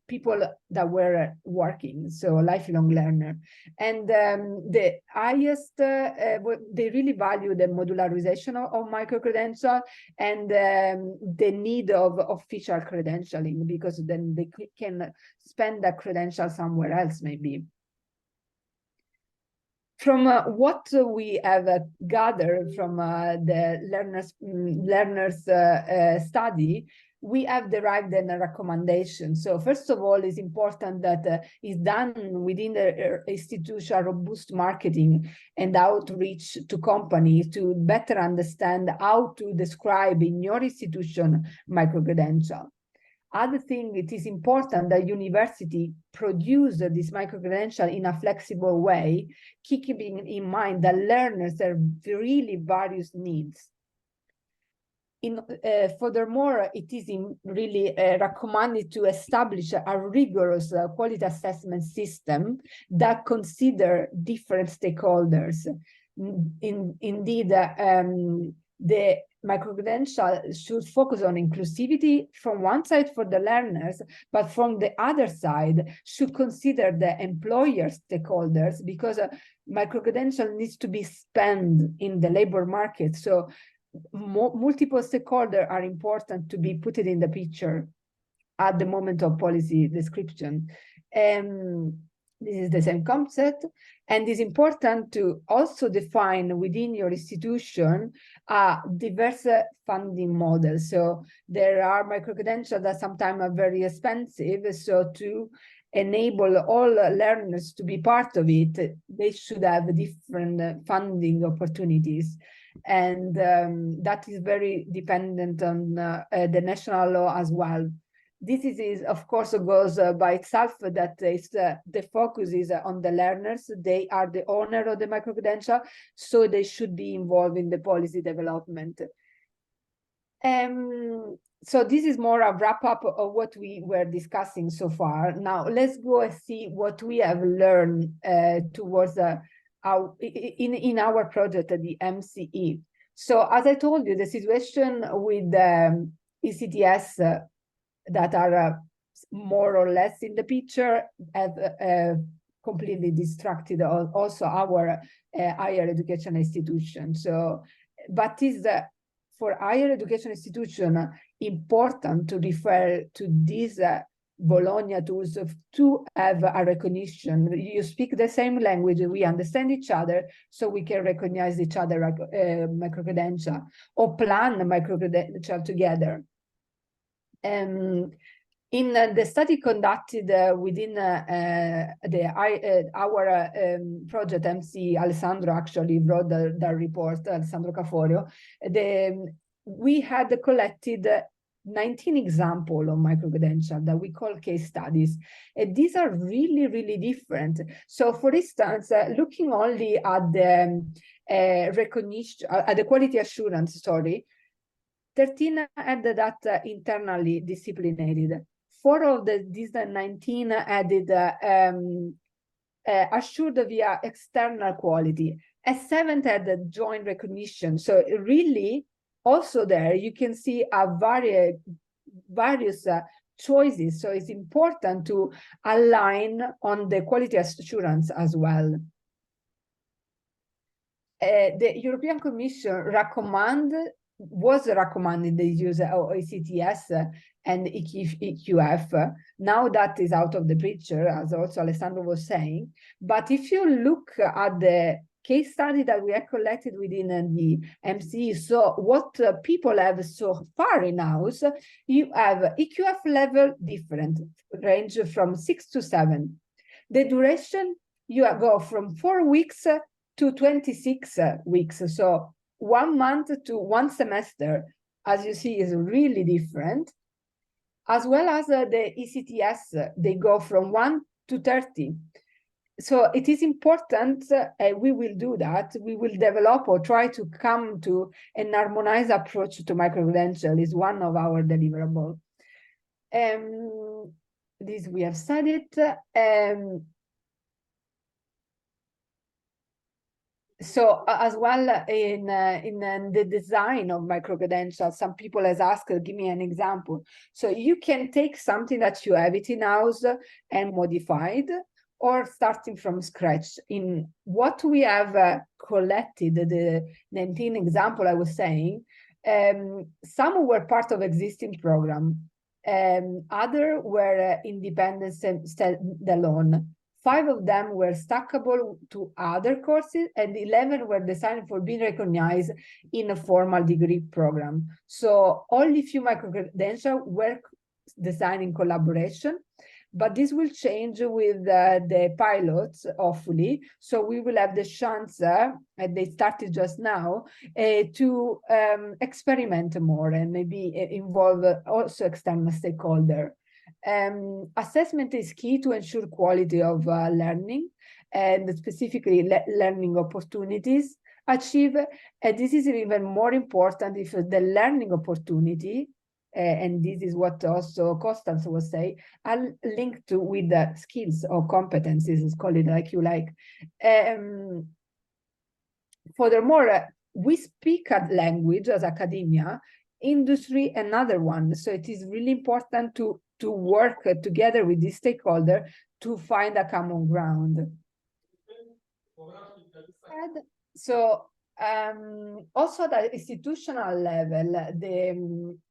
people that were working, so lifelong learner. And the highest, they really value the modularization of microcredential and the need of official credentialing, because then they can spend that credential somewhere else maybe. From what we have gathered from the learners study, we have derived a recommendation. So first of all, it's important that it's done within the institution robust marketing and outreach to companies to better understand how to describe in your institution microcredential. Other thing, it is important that university produce this microcredential in a flexible way, keeping in mind that learners have really various needs. Furthermore, it is really recommended to establish a rigorous quality assessment system that consider different stakeholders. Indeed, the microcredential should focus on inclusivity from one side for the learners, but from the other side should consider the employer stakeholders, because microcredential needs to be spent in the labor market. So multiple stakeholders are important to be put in the picture at the moment of policy description. This is the same concept, and it's important to also define within your institution a diverse funding model. So there are microcredentials that sometimes are very expensive, so to enable all learners to be part of it, they should have different funding opportunities. And that is very dependent on the national law as well. This is of course, goes by itself, that is, the focus is on the learners. They are the owner of the microcredential, so they should be involved in the policy development. So this is more a wrap up of what we were discussing so far. Now let's go and see what we have learned towards in our project at the MCE. So as I told you, the situation with ECTS that are more or less in the picture have completely distracted also our higher education institution. So, but is for higher education institution important to refer to these Bologna tools to have a recognition. You speak the same language, we understand each other, so we can recognize each other microcredential, or plan microcredential together. In the study conducted within our project, MC Alessandro actually wrote the report, Alessandro Caforio. We had collected 19 examples of microcredential that we call case studies. And these are really, really different. So for instance, looking only at the recognition, at the quality assurance, 13 added that internally disciplined. 4 of these 19 added assured via external quality. A 7th had joint recognition. So really, also there, you can see a various choices. So it's important to align on the quality assurance as well. The European Commission was recommending the use of ECTS and EQF. Now that is out of the picture, as also Alessandro was saying. But if you look at the case study that we have collected within the MCE, so what people have so far in-house, you have EQF level different, range from 6 to 7. The duration, you go from 4 weeks to 26 weeks. So 1 month to 1 semester, as you see, is really different. As well as the ECTS, they go from 1 to 30. So it is important, we will do that. We will develop or try to come to an harmonized approach to microcredential is one of our deliverables. This we have said it. So as well in the design of microcredentials, some people has asked, give me an example. So you can take something that you have it in-house and modified, or starting from scratch. In what we have collected, the 19 example I was saying, some were part of existing program, other were independent standalone. 5 of them were stackable to other courses, and 11 were designed for being recognized in a formal degree program. So only few microcredentials were designed in collaboration, but this will change with the pilots, hopefully. So we will have the chance, and they started just now, to experiment more and maybe involve also external stakeholder. Assessment is key to ensure quality of learning, and specifically learning opportunities achieved. And this is even more important if the learning opportunity, and this is what also Constance was saying, are linked to with the skills or competencies, call it like you like. Furthermore, we speak a language as academia, industry another one. So it is really important to work together with this stakeholder to find a common ground. So also at the institutional level, the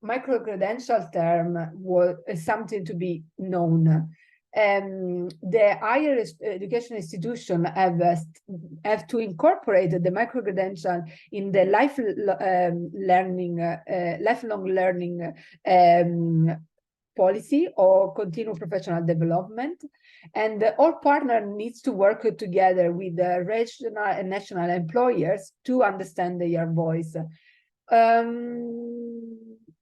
micro-credential term was something to be known. The higher education institution have to incorporate the micro-credential in the lifelong learning policy or continual professional development, and all partners needs to work together with the regional and national employers to understand their voice.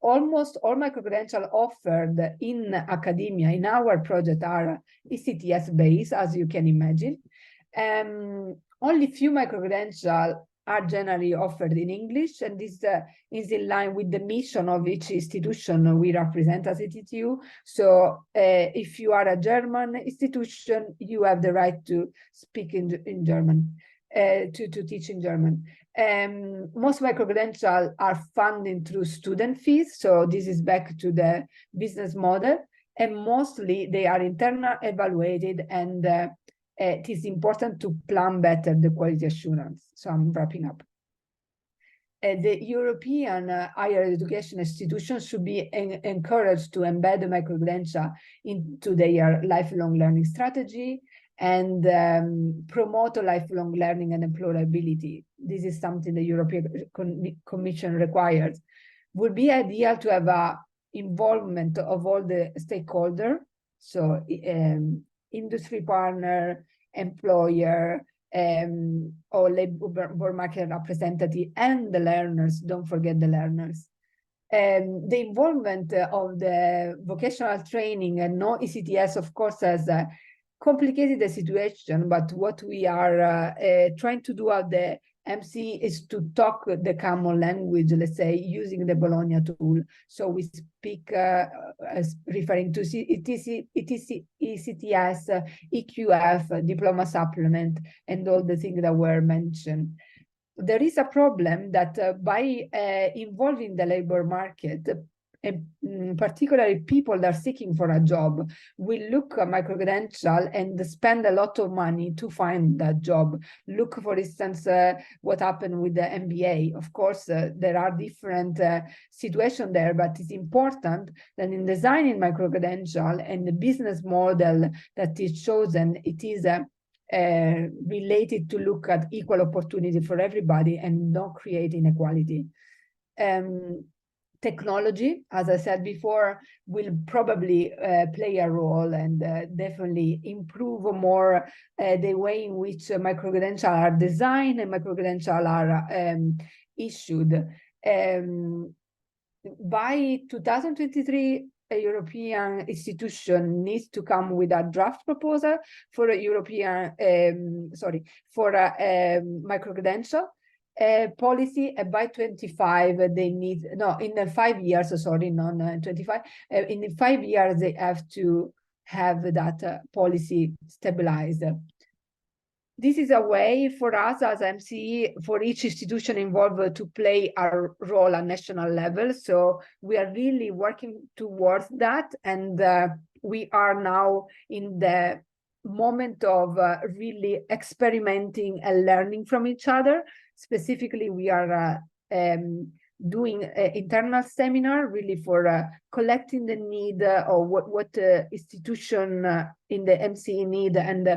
Almost all microcredentials offered in academia in our project are ECTS based, as you can imagine. Only few microcredentials are generally offered in English, and this is in line with the mission of each institution we represent as ETTU. So if you are a German institution, you have the right to speak in German, to teach in German. Most microcredentials are funded through student fees, so this is back to the business model, and mostly they are internal evaluated, and it is important to plan better the quality assurance. So I'm wrapping up. The European higher education institutions should be encouraged to embed the microcredential into their lifelong learning strategy and promote lifelong learning and employability. This is something the European Commission requires. Would be ideal to have a involvement of all the stakeholders, so industry partner, employer, or labor market representative, and the learners. Don't forget the learners. The involvement of the vocational training and no ECTS, of course, has complicated the situation, but what we are trying to do at the MC is to talk the common language, let's say, using the Bologna tool. So we speak as referring to ECTS, EQF, diploma supplement, and all the things that were mentioned. There is a problem that by involving the labor market, and particularly people that are seeking for a job, will look at microcredential and spend a lot of money to find that job. Look, for instance, what happened with the MBA. Of course, there are different situations there, but it's important that in designing microcredential and the business model that is chosen, it is related to look at equal opportunity for everybody and not create inequality. Technology, as I said before, will probably play a role and definitely improve more the way in which microcredentials are designed and microcredentials are issued. By 2023, a European institution needs to come with a draft proposal for a European, for a microcredential policy. By 25 they need, no, in 5 years, sorry, not 25, in 5 years they have to have that policy stabilized. This is a way for us as MCE, for each institution involved, to play our role at national level. So we are really working towards that, and we are now in the moment of really experimenting and learning from each other. Specifically, we are doing an internal seminar really for collecting the need or what institution in the MCE need, and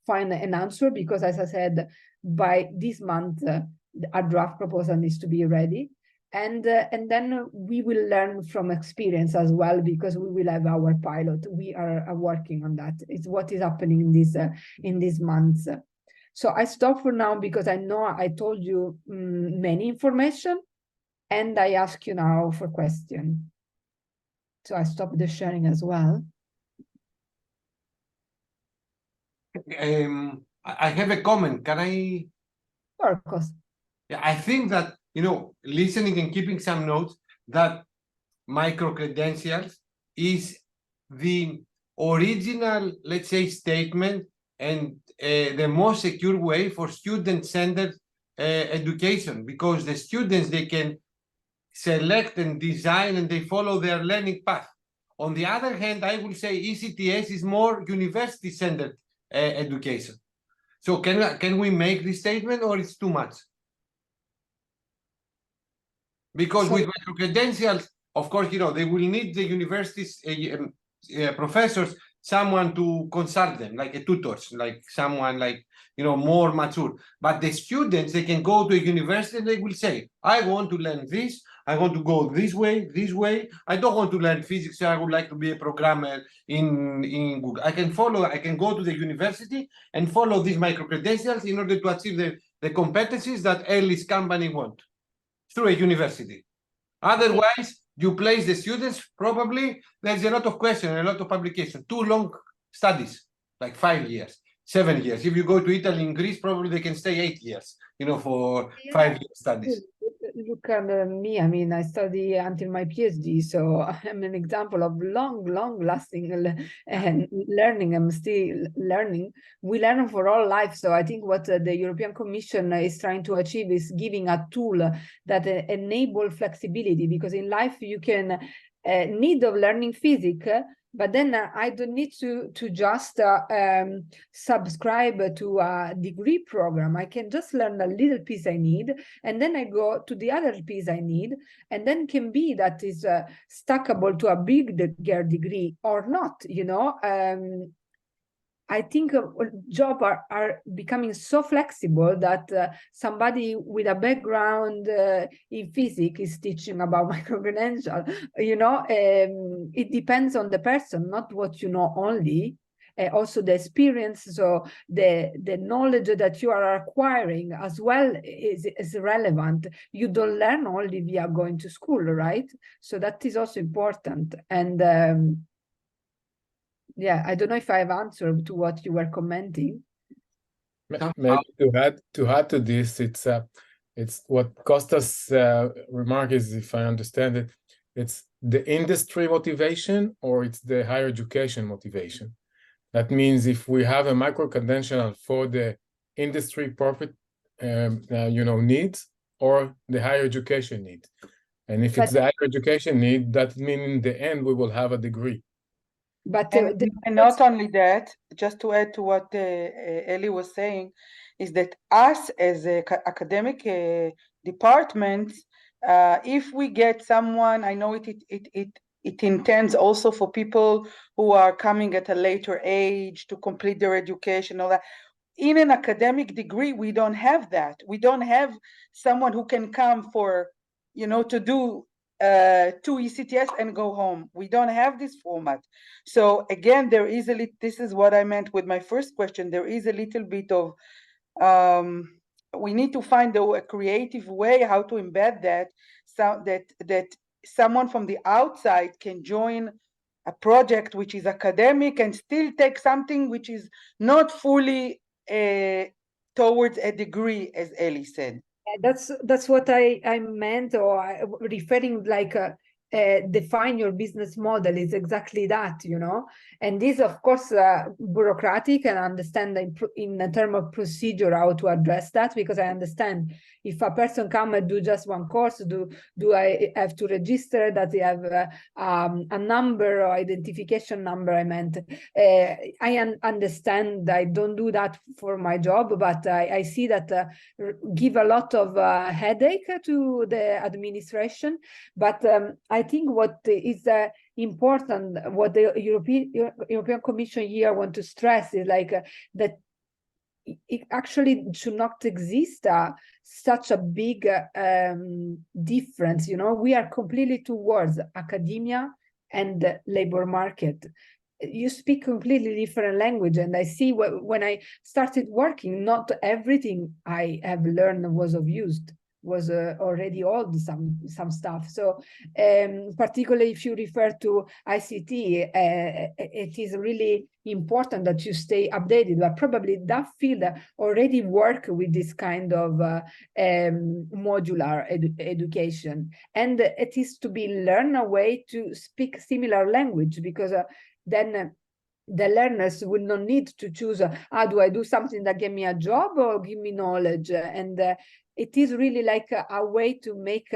find an answer, because as I said, by this month, a draft proposal needs to be ready. And then we will learn from experience as well, because we will have our pilot. We are working on that. It's what is happening in these months. So I stop for now, because I know I told you many information, and I ask you now for questions. So I stop the sharing as well. I have a comment. Can I? Sure, of course. Yeah, I think that, listening and keeping some notes, that micro-credentials is the original, let's say, statement and the most secure way for student-centered education, because the students, they can select and design and they follow their learning path. On the other hand, I will say ECTS is more university-centered education. So can we make this statement, or it's too much? Because with micro-credentials, of course, you know, they will need the university's professors, someone to consult them, like a tutor, like someone like, you know, more mature. But the students, they can go to a university and they will say, I want to learn this, I want to go this way, I don't want to learn physics, I would like to be a programmer in Google. I can go to the university and follow these micro-credentials in order to achieve the competencies that Ellie's company want through a university. Otherwise, you place the students, probably there's a lot of questions, a lot of publication, too long studies, like 5 years, 7 years. If you go to Italy and Greece, probably they can stay 8 years, you know, for 5 year studies. Look at me. I mean, I study until my PhD, so I'm an example of long-lasting learning. I'm still learning. We learn for all life. So I think what the European Commission is trying to achieve is giving a tool that enable flexibility, because in life you can need of learning physics, but then I don't need to just subscribe to a degree program. I can just learn a little piece I need, and then I go to the other piece I need, and then can be that is stackable to a bigger degree or not, you know. I think jobs are becoming so flexible that somebody with a background in physics is teaching about micro-credential. You know, it depends on the person, not what you know only. Also the experience, so the knowledge that you are acquiring as well is relevant. You don't learn only via going to school, right? So that is also important. And yeah, I don't know if I have answered to what you were commenting. Maybe to add to this, it's what Costas' remark is, if I understand it, it's the industry motivation or it's the higher education motivation. That means if we have a micro-credential for the industry profit, you know, needs, or the higher education need. And if it's the higher education need, that means in the end we will have a degree. But and not only that, just to add to what Ellie was saying, is that us as a academic department, if we get someone, I know it intends also for people who are coming at a later age to complete their education, all that. In an academic degree, we don't have that. We don't have someone who can come for, you know, to do 2 ECTS and go home. We don't have this format. So again, there is this is what I meant with my first question. There is a little bit of we need to find a creative way how to embed that, so that someone from the outside can join a project which is academic and still take something which is not fully towards a degree, as Ellie said. That's what I meant, or referring like define your business model is exactly that, you know. And this, of course, bureaucratic, and understand in terms of procedure how to address that, because I understand if a person come and do just one course, do I have to register that they have a number or identification number? I meant I understand I don't do that for my job, but I see that give a lot of headache to the administration. But I think what is important, what the European Commission here want to stress is like that it actually should not exist such a big difference. You know, we are completely towards academia and labor market. You speak completely different language, and I see when I started working, not everything I have learned was of use. Was already old, some stuff. So particularly if you refer to ICT, it is really important that you stay updated, but probably that field already work with this kind of modular education, and it is to be learn a way to speak similar language, because then the learners will not need to choose, do I do something that give me a job or give me knowledge? And it is really like a way to make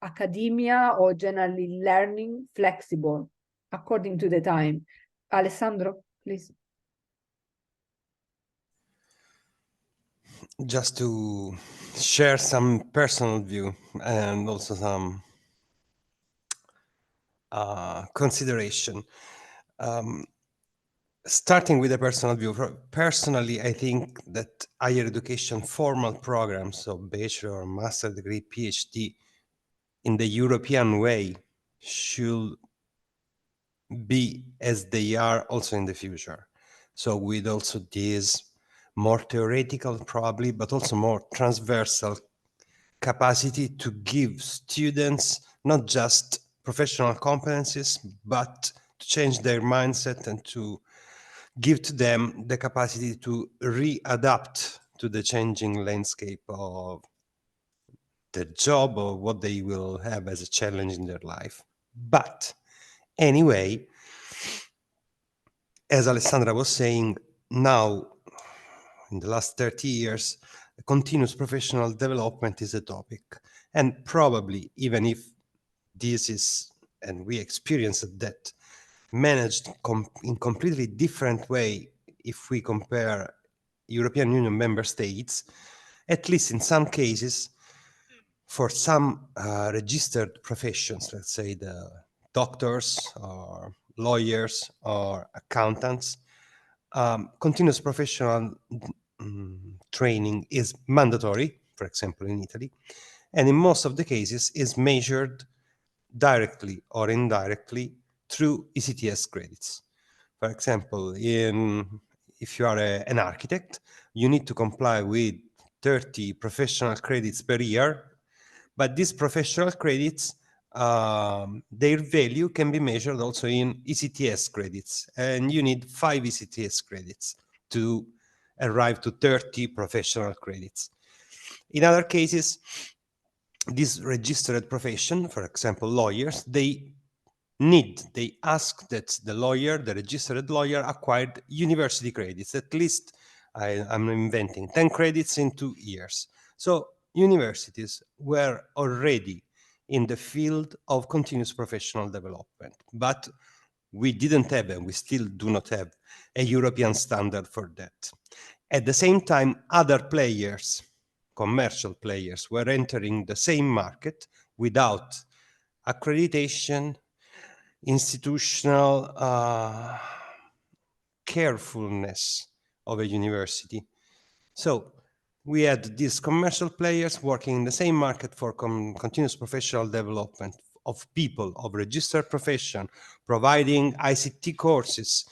academia or generally learning flexible according to the time. Alessandro, please. Just to share some personal view and also some consideration. Starting with a personal view, personally, I think that higher education formal programs, so bachelor, master degree, PhD, in the European way should be as they are also in the future. So with also this more theoretical probably, but also more transversal capacity to give students not just professional competencies, but to change their mindset and to give to them the capacity to readapt to the changing landscape of the job or what they will have as a challenge in their life. But anyway, as Alessandra was saying, now in the last 30 years, continuous professional development is a topic. And probably even if this is, and we experienced that, managed in completely different way if we compare European Union member states, at least in some cases, for some registered professions, let's say the doctors or lawyers or accountants, continuous professional training is mandatory, for example, in Italy, and in most of the cases is measured directly or indirectly through ECTS credits. For example, if you are an architect, you need to comply with 30 professional credits per year, but these professional credits, their value can be measured also in ECTS credits, and you need 5 ECTS credits to arrive to 30 professional credits. In other cases, this registered profession, for example, lawyers, they ask that the lawyer, the registered lawyer, acquired university credits, at least, I'm inventing, 10 credits in 2 years. So universities were already in the field of continuous professional development, but we didn't have, and we still do not have, a European standard for that. At the same time, other players, commercial players, were entering the same market without accreditation, institutional carefulness of a university. So we had these commercial players working in the same market for continuous professional development of people, of registered profession, providing ICT courses.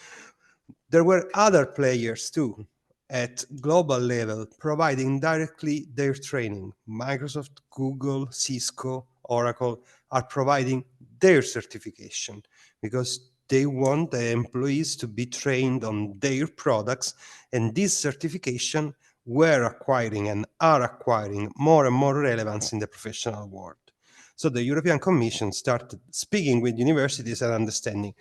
There were other players too at global level providing directly their training. Microsoft, Google, Cisco, Oracle are providing their certification because they want the employees to be trained on their products, and this certification were acquiring and are acquiring more and more relevance in the professional world. So the European Commission started speaking with universities and understanding,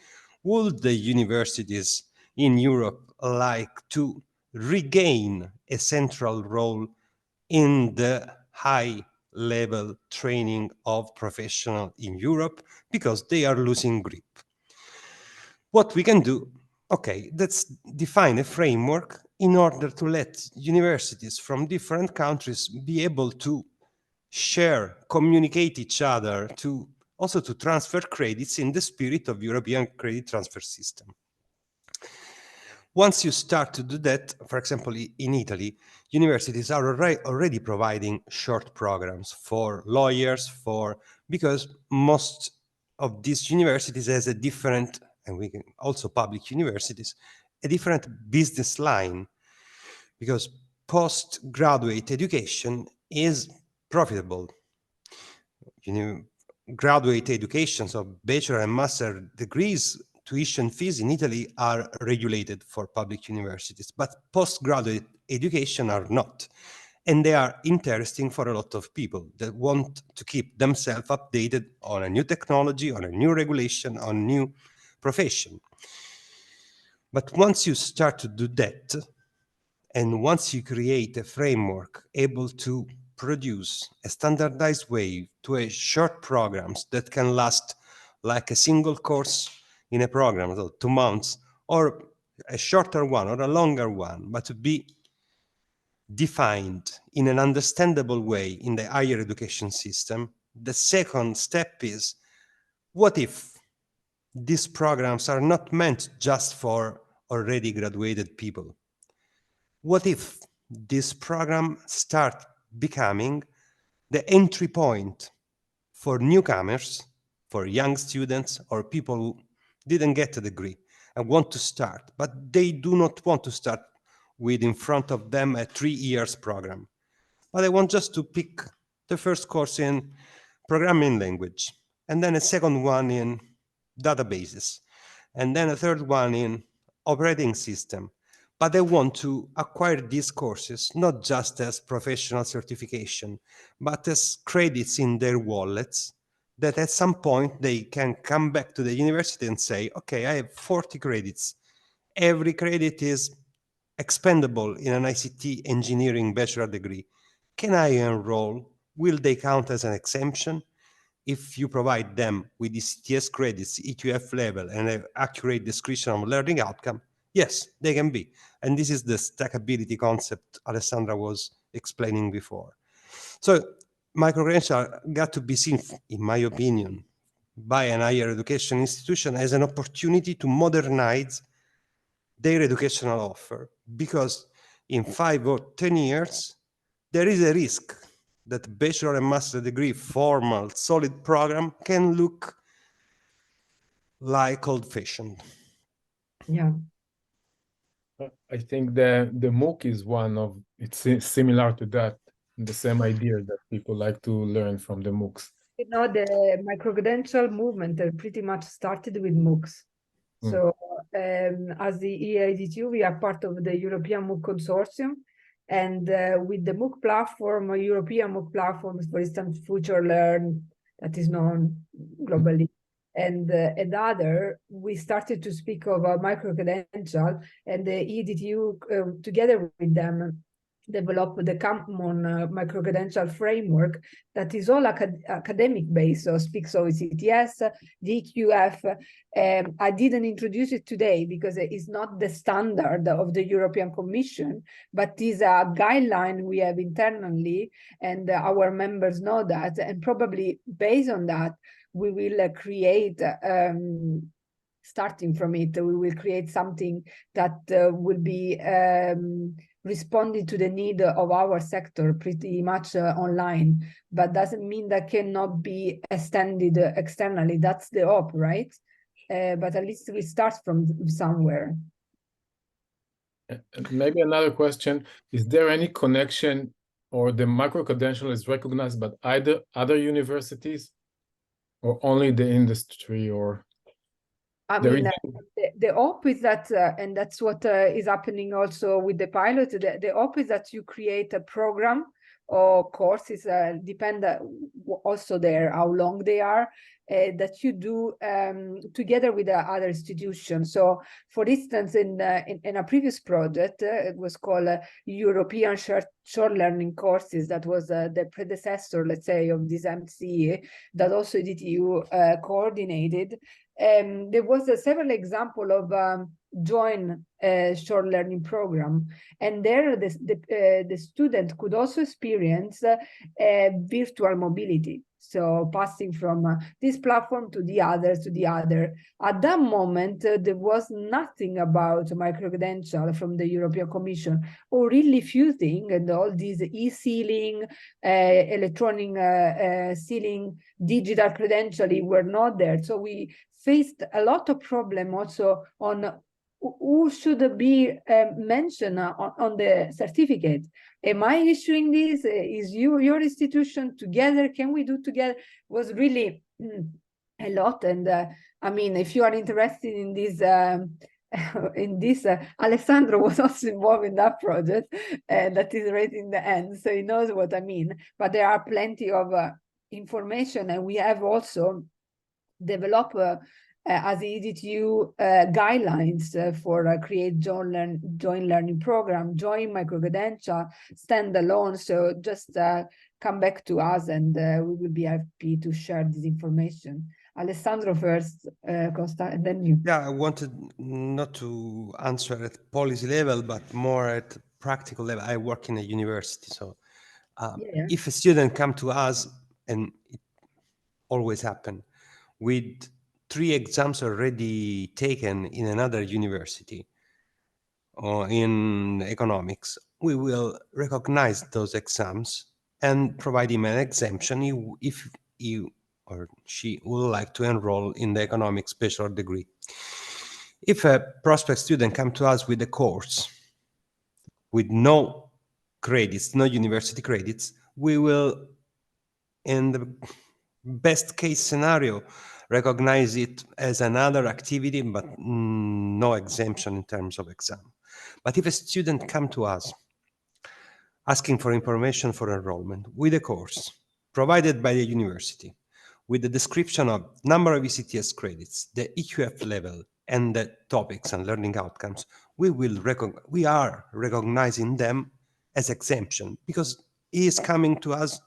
would the universities in Europe like to regain a central role in the high-level training of professionals in Europe because they are losing grip? What we can do, okay, let's define a framework in order to let universities from different countries be able to share, communicate each other, to also to transfer credits in the spirit of European credit transfer system. Once you start to do that, for example, in Italy, universities are already providing short programs for lawyers, because most of these universities has a different, and we can also public universities, a different business line, because postgraduate education is profitable. Graduate education, so bachelor and master degrees, tuition fees in Italy are regulated for public universities, but postgraduate education are not. And they are interesting for a lot of people that want to keep themselves updated on a new technology, on a new regulation, on a new profession. But once you start to do that, and once you create a framework able to produce a standardized way to a short programs that can last like a single course in a program, so 2 months, or a shorter one or a longer one, but to be defined in an understandable way in the higher education system. The second step is, what if these programs are not meant just for already graduated people? What if this program start becoming the entry point for newcomers, for young students, or people who didn't get a degree and want to start, but they do not want to start with in front of them a 3 years program, but they want just to pick the first course in programming language, and then a second one in databases, and then a third one in operating system. But they want to acquire these courses not just as professional certification, but as credits in their wallets, that at some point they can come back to the university and say, okay, I have 40 credits. Every credit is expendable in an ICT engineering bachelor degree. Can I enroll? Will they count as an exemption? If you provide them with ECTS credits, EQF level, and an accurate description of learning outcome, yes, they can be. And this is the stackability concept Alexandra was explaining before. So microcredentials got to be seen, in my opinion, by an higher education institution as an opportunity to modernize their educational offer, because in 5 or 10 years, there is a risk that bachelor and master degree formal solid program can look like old-fashioned. Yeah. I think the MOOC is one of, it's similar to that, the same idea that people like to learn from the MOOCs. You know, the microcredential movement pretty much started with MOOCs. So as the EADTU, we are part of the European MOOC Consortium. And with the MOOC platform, European MOOC platforms, for instance, Future Learn, that is known globally, and other, we started to speak of microcredential, and the EADTU, together with them, developed the common microcredential framework that is all academic based, so speaks of ECTS, DQF. I didn't introduce it today because it is not the standard of the European Commission, but is a guideline we have internally, and our members know that, and probably based on that, we will create, starting from it, we will create something that will be responding to the need of our sector pretty much online, but doesn't mean that cannot be extended externally. That's the hope, right? But at least we start from somewhere. Maybe another question, is there any connection, or the microcredential is recognized by either other universities or only the industry, or? I mean, the hope is that, and that's what is happening also with the pilot, the hope is that you create a program or courses, depend also there how long they are, that you do together with the other institutions. So, for instance, in a previous project, it was called European Short Learning Courses. That was the predecessor, let's say, of this MCE that also EDTU coordinated. There was several examples of join short learning program, and there the student could also experience virtual mobility. So passing from this platform to the other, to the other. At that moment, there was nothing about microcredential from the European Commission, or really few things, and all these e-sealing, electronic sealing, digital credentialing were not there. So we faced a lot of problem also on who should be mentioned on the certificate. Am I issuing this? Is your institution together? Can we do together? Was really a lot. And I mean, if you are interested in this, Alessandro was also involved in that project that is right in the end, so he knows what I mean. But there are plenty of information, and we have also developed as EDTU guidelines for create joint learning program, join microcredential, standalone. So just come back to us and we will be happy to share this information. Alessandro first, Costa, and then you. Yeah, I wanted not to answer at policy level, but more at practical level. I work in a university, so if a student come to us, and it always happen, with 3 exams already taken in another university or in economics, we will recognize those exams and provide him an exemption if he or she would like to enroll in the economics bachelor degree. If a prospect student come to us with a course with no credits, no university credits, we will, in the best case scenario, recognize it as another activity, but no exemption in terms of exam. But if a student come to us asking for information for enrollment with a course provided by the university, with the description of number of ECTS credits, the EQF level, and the topics and learning outcomes, we are recognizing them as exemption because he is coming to us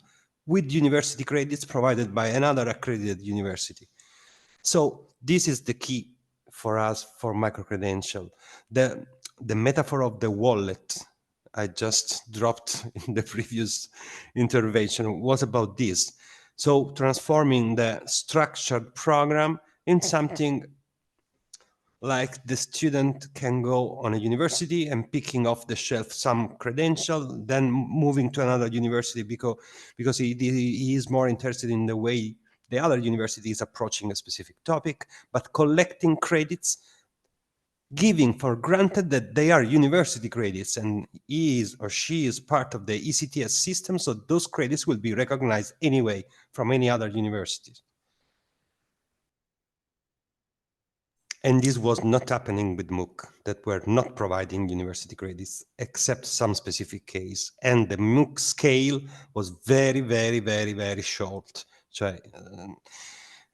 with university credits provided by another accredited university. So this is the key for us for microcredential. The metaphor of the wallet I just dropped in the previous intervention was about this. So transforming the structured program in something like the student can go on a university and picking off the shelf some credential, then moving to another university because he is more interested in the way the other university is approaching a specific topic, but collecting credits, giving for granted that they are university credits and he is or she is part of the ECTS system, so those credits will be recognized anyway from any other universities. And this was not happening with MOOC, that were not providing university credits, except some specific case. And the MOOC scale was very, very, very, very short. So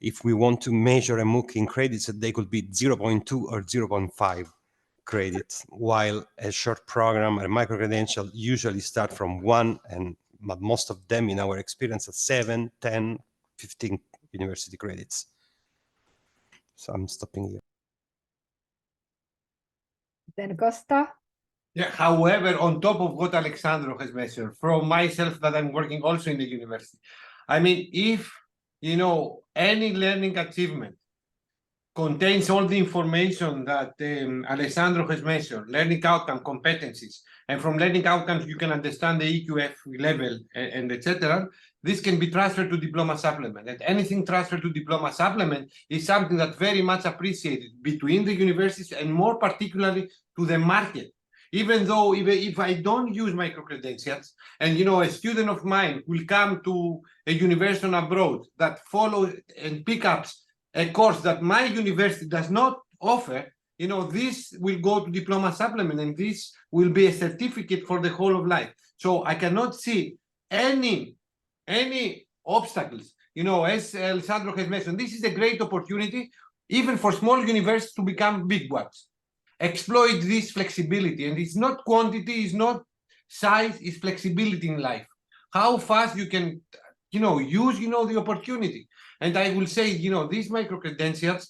if we want to measure a MOOC in credits, they could be 0.2 or 0.5 credits, while a short program, a microcredential, usually start from 1, and most of them, in our experience, are 7, 10, 15 university credits. So I'm stopping here. Then Costa? Yeah, however, on top of what Alexandro has mentioned, from myself that I'm working also in the university, I mean, if, you know, any learning achievement contains all the information that Alessandro has mentioned, learning outcome, competencies, and from learning outcomes, you can understand the EQF level and etc. This can be transferred to diploma supplement, and anything transferred to diploma supplement is something that's very much appreciated between the universities and more particularly to the market. Even though if I don't use microcredentials, and you know, a student of mine will come to a university abroad that follows and pick up a course that my university does not offer, you know, this will go to diploma supplement and this will be a certificate for the whole of life. So I cannot see any obstacles. You know, as Alessandro has mentioned, this is a great opportunity even for small universities to become big ones. Exploit this flexibility, and it's not quantity, it's not size, it's flexibility in life. How fast you can, you know, use, you know, the opportunity. And I will say, you know, these microcredentials,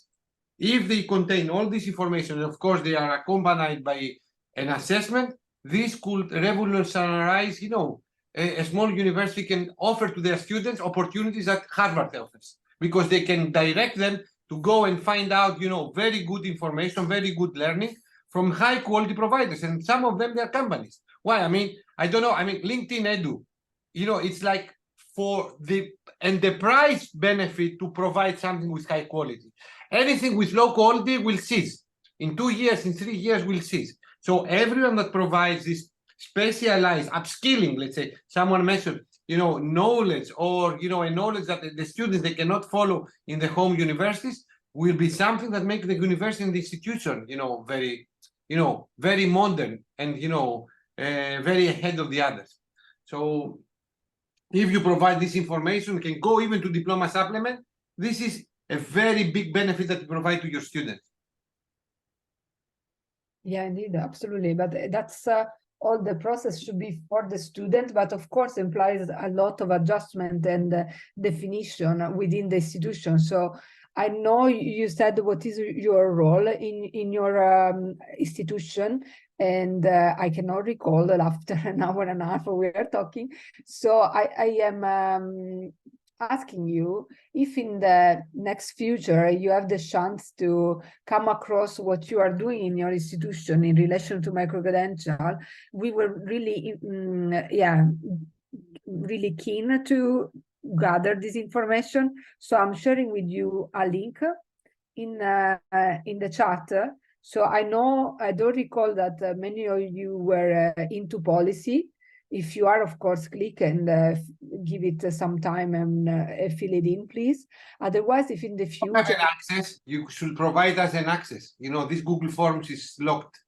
if they contain all this information, and of course they are accompanied by an assessment, this could revolutionize, you know, a small university can offer to their students opportunities that Harvard offers, because they can direct them to go and find out, you know, very good information, very good learning from high quality providers. And some of them, they're companies. Why? I mean, I don't know. I mean, LinkedIn Edu, you know, it's like for the enterprise benefit to provide something with high quality. Anything with low quality will cease. In 2 years, in 3 years, will cease. So everyone that provides this specialized upskilling, let's say, someone mentioned, you know, knowledge, or, you know, a knowledge that the students, they cannot follow in the home universities, will be something that makes the university and the institution, you know, very, you know, very modern and, you know, very ahead of the others. So if you provide this information, can go even to diploma supplement. This is a very big benefit that you provide to your students. Yeah, indeed, absolutely. But that's all the process should be for the student, but of course implies a lot of adjustment and definition within the institution. So I know you said what is your role in your institution, and I cannot recall after an hour and a half we are talking. So I am asking you if in the next future you have the chance to come across what you are doing in your institution in relation to microcredential, we were really, really keen to gather this information. So I'm sharing with you a link in the chat. So I know, I don't recall that many of you were into policy. If you are, of course, click and give it some time and fill it in, please. Otherwise, if in the future... Access, you should provide us an access. You know, this Google Forms is locked.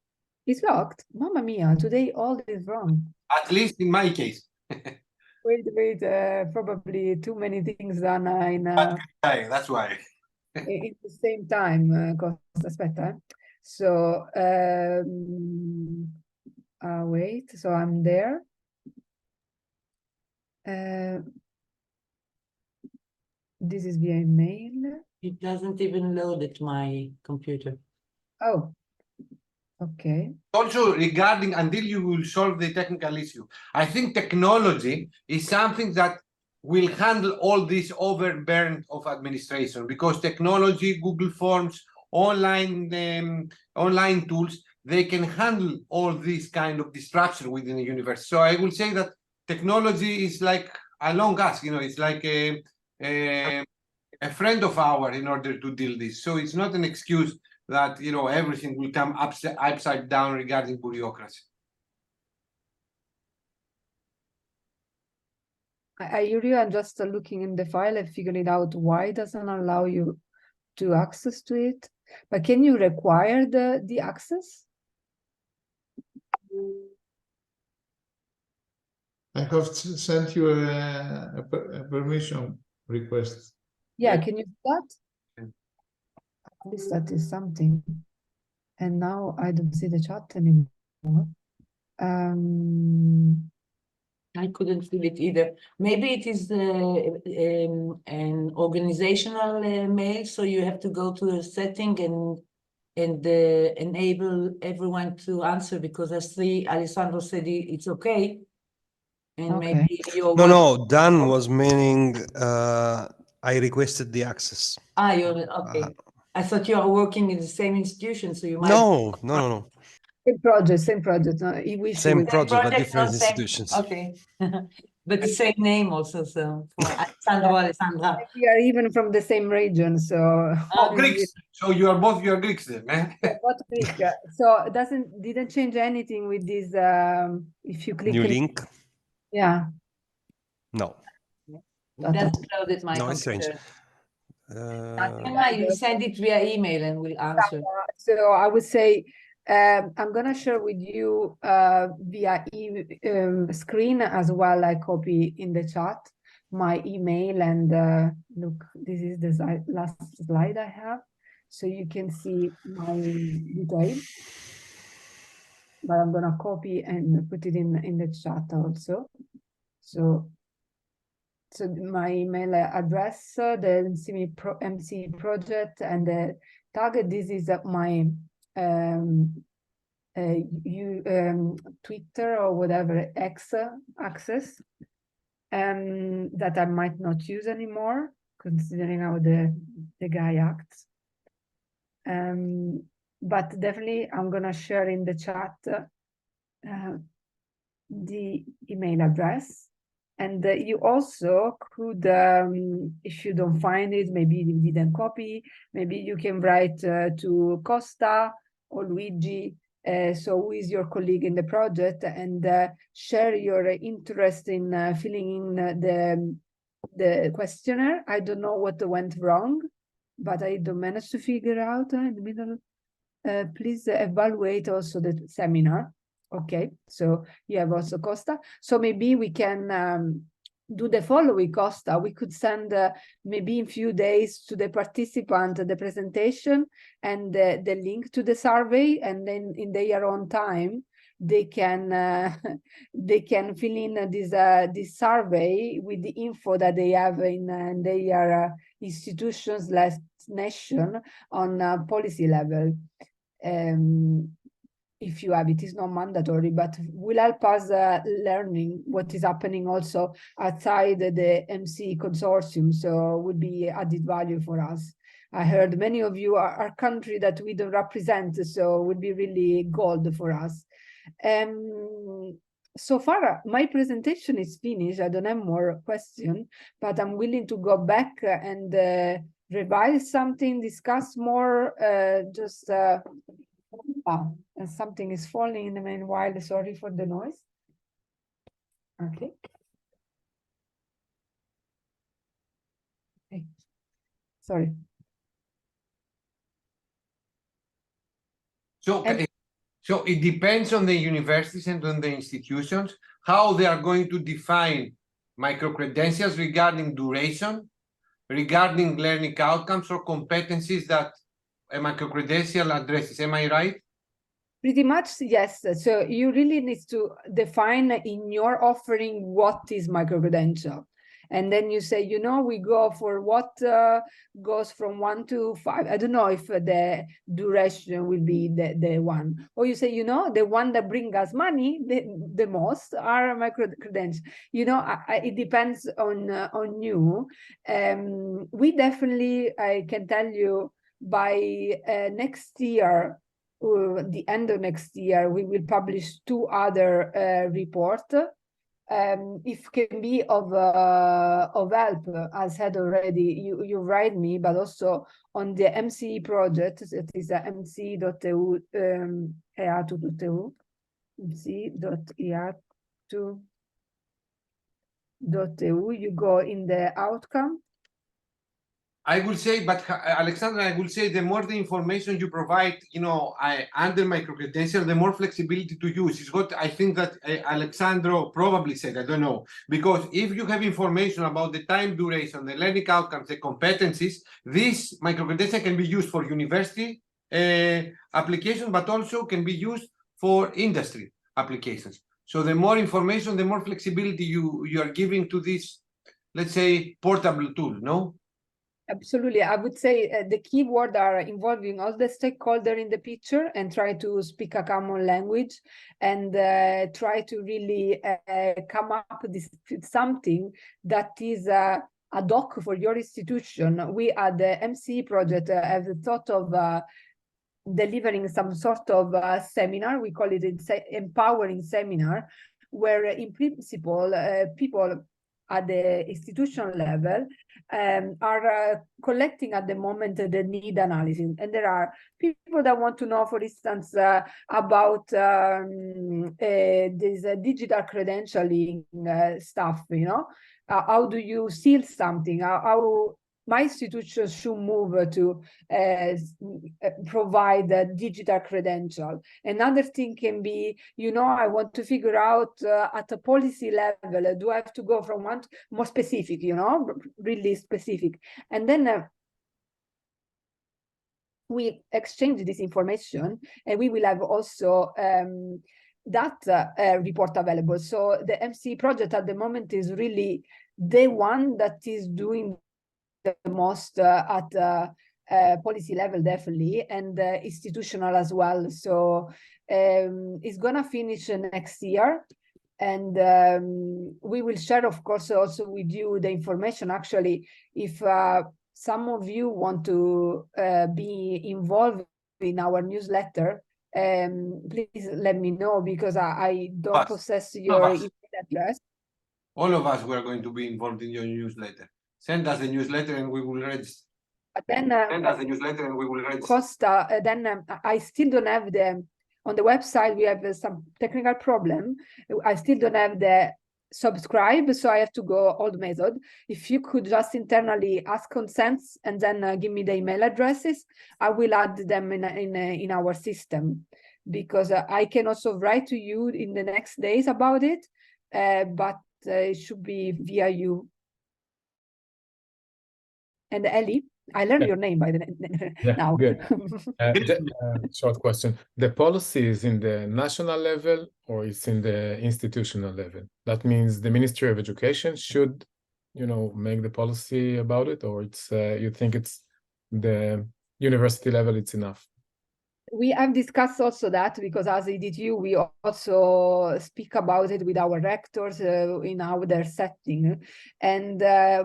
It's locked? Mamma mia, today all is wrong. At least in my case. Wait, probably too many things done in... that's why. At the same time, Costa, aspetta. So, wait, so I'm there. This is via email. It doesn't even load at my computer. Oh, okay. Also, regarding until you will solve the technical issue, I think technology is something that will handle all this overburden of administration, because technology, Google Forms, online tools, they can handle all this kind of distraction within the university. So I will say that technology is like along us, you know, it's like a friend of ours in order to deal this. So it's not an excuse that, you know, everything will come upside down regarding bureaucracy. I'm just looking in the file and figuring out why it doesn't allow you to access to it. But can you require the access? I have sent you a permission request. Yeah, can you do that? At least that is something. And now I don't see the chat anymore. I couldn't feel it either. Maybe it is an organizational mail, so you have to go to the setting and enable everyone to answer, because I see Alessandro said it's okay. And Okay. maybe you're No, Dan was meaning I requested the access. you're okay. I thought you are working in the same institution, so you might. No. Same project. No, Same project, but different not same. institutions. Okay. But the same name also, so for Alexandra. We are even from the same region, so Greeks. So you are Greeks then, man. Both Greek. So didn't change anything with this. If you click New link. Yeah. No. That's loaded my No, it's strange. You send it via email and we'll answer. So I would say I'm gonna share with you via screen as well. I copy in the chat my email, and look, this is the last slide I have, so you can see my detail. But I'm gonna copy and put it in the chat also. So my email address, the MC project, and the target. This is my Twitter or whatever X access that I might not use anymore, considering how the guy acts. But definitely I'm gonna share in the chat the email address. And you also could, if you don't find it, maybe you didn't copy, maybe you can write to Costa or Luigi, so who is your colleague in the project, and share your interest in filling in the questionnaire. I don't know what went wrong, but I don't manage to figure out in the middle. Please evaluate also the seminar. Okay, so you have also Costa. So maybe we can do the following, Costa. We could send maybe in few days to the participant the presentation and the link to the survey, and then in their own time they can fill in this survey with the info that they have in their institutions nation on policy level. If you have it, is not mandatory, but will help us learning what is happening also outside the MC consortium, so would be added value for us. I heard many of you are country that we don't represent, so would be really gold for us. So far, my presentation is finished. I don't have more questions, but I'm willing to go back and revise something, discuss more, and something is falling in the meanwhile. Sorry for the noise. Okay. Okay. Sorry. So it depends on the universities and on the institutions how they are going to define micro-credentials regarding duration, regarding learning outcomes or competencies that a micro-credential addresses. Am I right? Pretty much, yes. So you really need to define in your offering what is micro-credential. And then you say, you know, we go for what goes from 1 to 5. I don't know if the duration will be the one. Or you say, you know, the one that bring us money the most are micro-credentials. You know, it depends on you. We definitely, I can tell you, by next year, the end of next year, we will publish 2 other reports. If can be of help, as said already, you write me, but also on the MCE project, it is mce.eu, eatu.eu, mce.eatu.eu, you go in the outcome. I will say, but Alexandra, I will say the more the information you provide, you know, under micro-credential, the more flexibility to use is what I think that Alexandro probably said, I don't know. Because if you have information about the time duration, the learning outcomes, the competencies, this micro-credential can be used for university application, but also can be used for industry applications. So the more information, the more flexibility you are giving to this, let's say, portable tool, no? Absolutely. I would say the key word are involving all the stakeholders in the picture and try to speak a common language and try to really come up with something that is ad hoc for your institution. We at the MCE project have thought of delivering some sort of seminar. We call it empowering seminar, where in principle people at the institutional level are collecting at the moment the need analysis. And there are people that want to know, for instance, about this digital credentialing stuff, you know, how do you seal something, how my institution should move to provide a digital credential. Another thing can be, you know, I want to figure out at a policy level, do I have to go from one to more specific, you know, really specific. And then we exchange this information and we will have also that report available. So the MC project at the moment is really the one that is doing the most at policy level, definitely, and institutional as well. So it's gonna finish next year, and we will share, of course, also with you the information. Actually, if some of you want to be involved in our newsletter, please let me know, because I don't possess your email address. All of us were going to be involved in your newsletter. Send us the newsletter and we will register. But then send us the newsletter and we will register. Costa, then I still don't have on the website, we have some technical problem. I still don't have the subscribe, so I have to go old method. If you could just internally ask consents and then give me the email addresses, I will add them in our system, because I can also write to you in the next days about it. But it should be via you. And Ellie, I learned your name by the now. Good. Short question. The policy is in the national level or it's in the institutional level? That means the Ministry of Education should, make the policy about it, or it's you think it's the university level, it's enough? We have discussed also that because as EDTU, we also speak about it with our rectors in their setting. And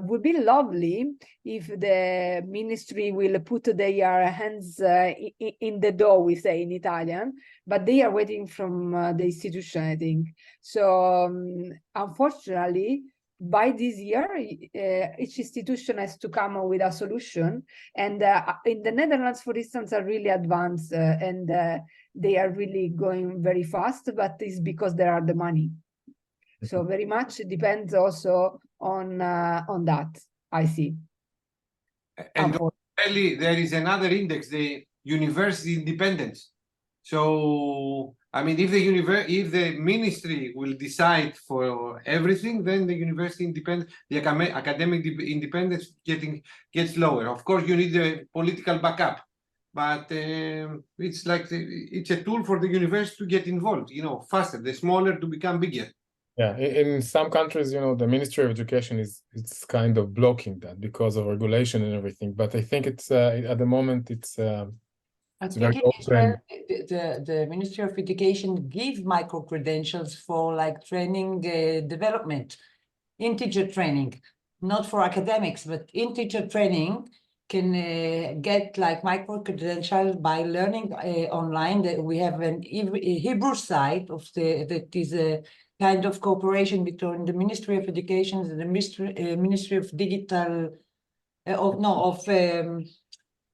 would be lovely if the ministry will put their hands in the door, we say in Italian, but they are waiting from the institution, I think. So unfortunately, by this year, each institution has to come up with a solution. And in the Netherlands, for instance, are really advanced and they are really going very fast, but it's because there are the money. So very much depends also on that, I see. And really, there is another index, the university independence. So, I mean, if the ministry will decide for everything, then the university independence, the academic independence gets lower. Of course, you need the political backup, but it's like it's a tool for the university to get involved, faster, the smaller to become bigger. Yeah, in some countries, the Ministry of Education it's kind of blocking that because of regulation and everything. But I think it's at the moment it's very open. The Ministry of Education give micro-credentials for like training development, integer training, not for academics, but integer training can get like micro-credentials by learning online. That we have a Hebrew site that is a kind of cooperation between the Ministry of Education and the Ministry of Digital,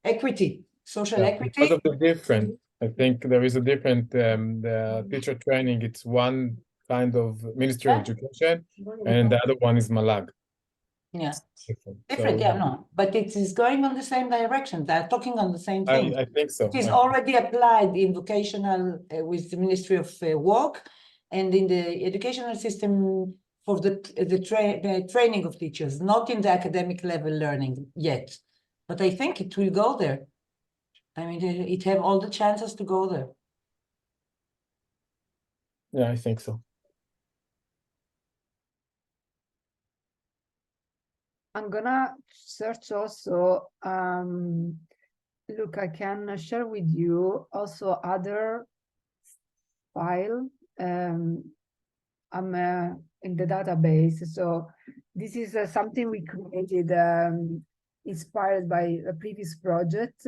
Equity. Social equity. Because of the different, I think there is a different the teacher training. It's one kind of Ministry of Education, and the other one is Malag. Yeah, different. So, No, but it is going on the same direction. They're talking on the same thing. I think so. It is already applied in vocational with the Ministry of Work and in the educational system for the training of teachers, not in the academic level learning yet. But I think it will go there. I mean, it have all the chances to go there. Yeah, I think so. I'm gonna search also. Look, I can share with you also other file. I'm in the database, so this is something we created. Inspired by a previous project,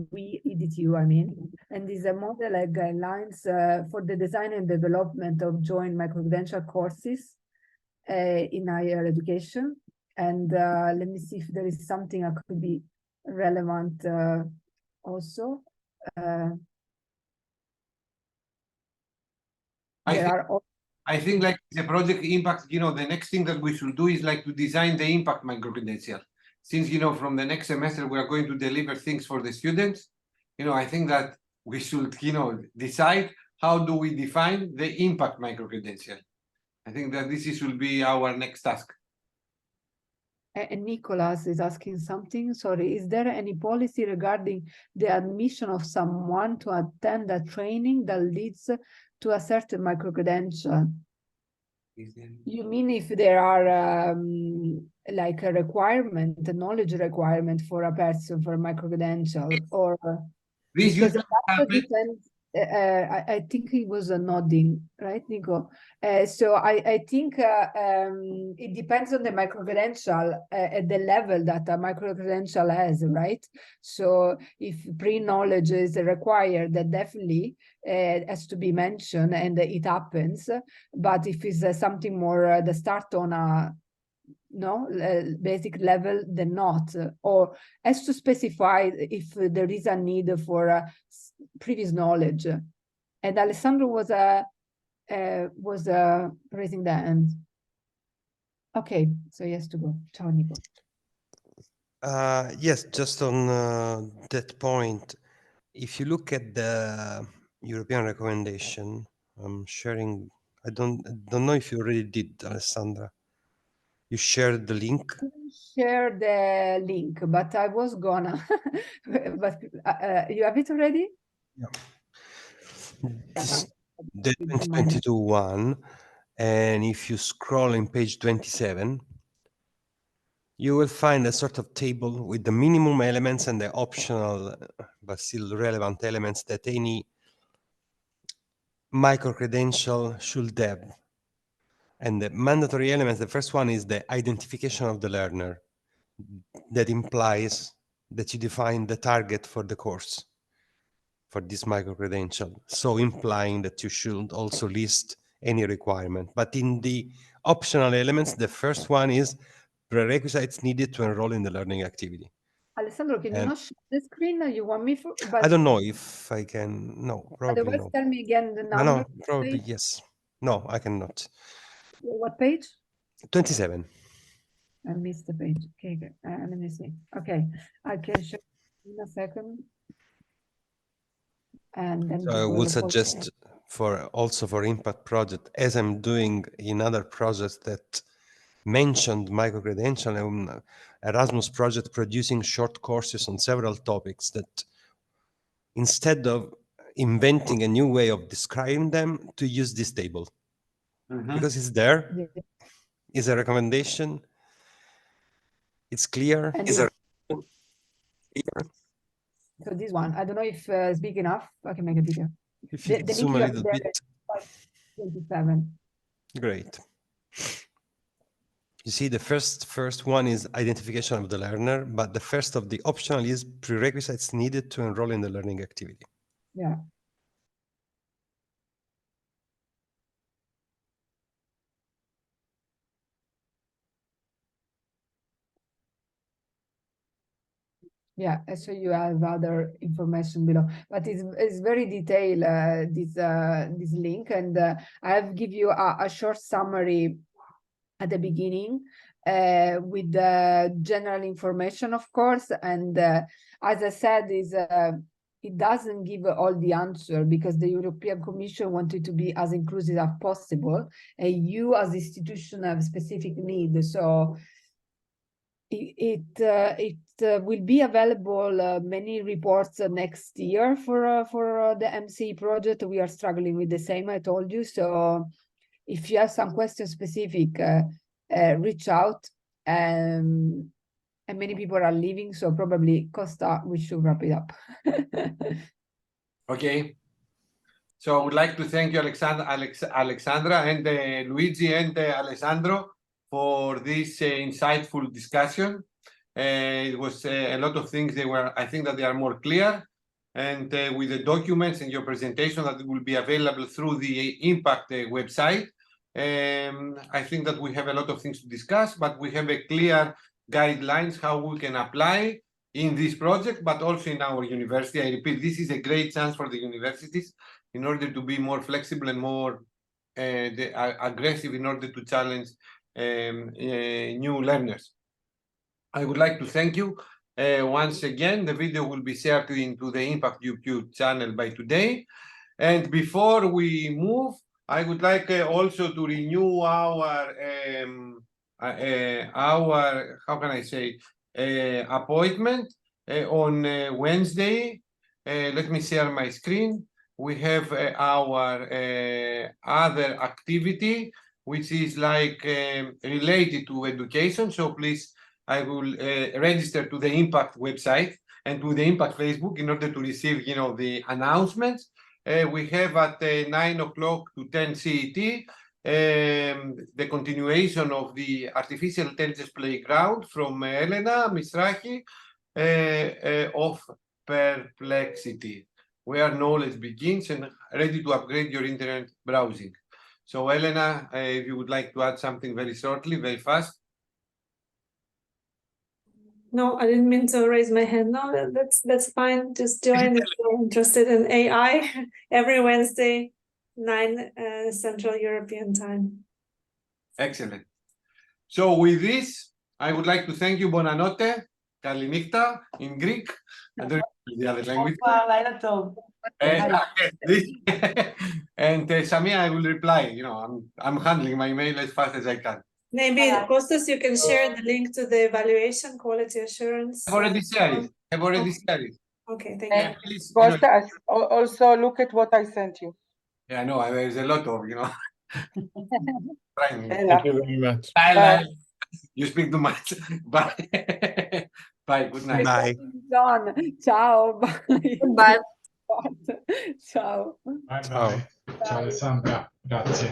we EDTU, I mean, and is a model guidelines for the design and development of joint microcredential courses in higher education. And let me see if there is something that could be relevant also. I think like the project impact, the next thing that we should do is like to design the impact microcredential. Since, from the next semester, we are going to deliver things for the students, I think that we should, decide how do we define the impact microcredential. I think that this will be our next task. And Nicholas is asking something. Sorry, is there any policy regarding the admission of someone to attend a training that leads to a certain microcredential? You mean if there are like a requirement, a knowledge requirement for a person for a microcredential, or because that depends. I think he was nodding, right, Nico? So I think it depends on the microcredential at the level that a microcredential has, right? So if pre-knowledge is required, that definitely has to be mentioned, and it happens. But if it's something more the start on a basic level, then not, or has to specify if there is a need for previous knowledge. And Alessandro was raising the hand. Okay, so he has to go. Ciao, Nico. Yes, just on that point, if you look at the European recommendation, I'm sharing I don't know if you already did, Alessandra. You shared the link. Share the link, but I was gonna. But you have it already? Yeah. This, the 2022 one, and if you scroll in page 27, you will find a sort of table with the minimum elements and the optional but still relevant elements that any micro-credential should have. And the mandatory elements, the first one is the identification of the learner. That implies that you define the target for the course for this micro-credential. So implying that you should also list any requirement. But in the optional elements, the first one is prerequisites needed to enroll in the learning activity. Alessandro, can you And not share the screen? You want me for? I don't know if I can. No, probably Otherwise, no. tell me again the No, number. no, probably Page? yes. No, I cannot. What page? 27. I missed the page. Okay, good. Let me see. Okay, I can show in a second. And then So I people would will suggest also for impact project, as I'm doing in other projects that mentioned micro-credential, Erasmus project producing short courses on several topics that instead of inventing a new way of describing them, to use this table. Because it's there, Yeah. it's a recommendation, it's clear. And It's so this one, I don't know if it's big enough. I can make it bigger. if you The zoom link a you have little there bit, is 27. great. You see, the first one is identification of the learner, but the first of the optional is prerequisites needed to enroll in the learning activity. Yeah. Yeah, so you have other information below, but it's very detailed, this link, and I'll give you a short summary at the beginning with the general information, of course, and as I said, it doesn't give all the answer because the European Commission wanted to be as inclusive as possible, and you as institution have specific needs, so it will be available many reports next year for the MC project. We are struggling with the same, I told you. So if you have some questions specific, reach out. And many people are leaving, so probably Costa, we should wrap it up. Okay. So I would like to thank you, Alexandra, and Luigi and Alessandro for this insightful discussion. It was a lot of things. I think that they are more clear, and with the documents and your presentation that will be available through the Impact website. I think that we have a lot of things to discuss, but we have a clear guidelines how we can apply in this project, but also in our university. I repeat, this is a great chance for the universities in order to be more flexible and more aggressive in order to challenge new learners. I would like to thank you once again. The video will be shared into the Impact YouTube channel by today. And before we move, I would like also to renew our how can I say, appointment on Wednesday. Let me share my screen. We have our other activity, which is like related to education. So please, I will register to the Impact website and to the Impact Facebook in order to receive, the announcements. We have at 9 o'clock to 10 CET the continuation of the Artificial Intelligence Playground from Elena Misrachi of Perplexity, where knowledge begins and ready to upgrade your internet browsing. So Elena, if you would like to add something very shortly, very fast. No, I didn't mean to raise my hand. No, that's fine. Just join if you're interested in AI every Wednesday, 9 Central European Time. Excellent. So with this, I would like to thank you. Bonanotte, Kalinikta in Greek. I don't know the other language. And Samia, I will reply. You know, I'm handling my mail as fast as I can. Maybe, Costas, you can share the link to the evaluation, quality assurance. I've already shared it. I've already shared it. Okay, thank you. And Please, you know, Costas, also look at what I sent you. yeah, no, there's a lot of, you know. Trying. Thank you very much. Bye. You speak too much. Bye. Bye. Good night. Bye. John, ciao. Bye. Goodbye. Ciao. Bye Ciao. bye. Ciao Alessandra, grazie.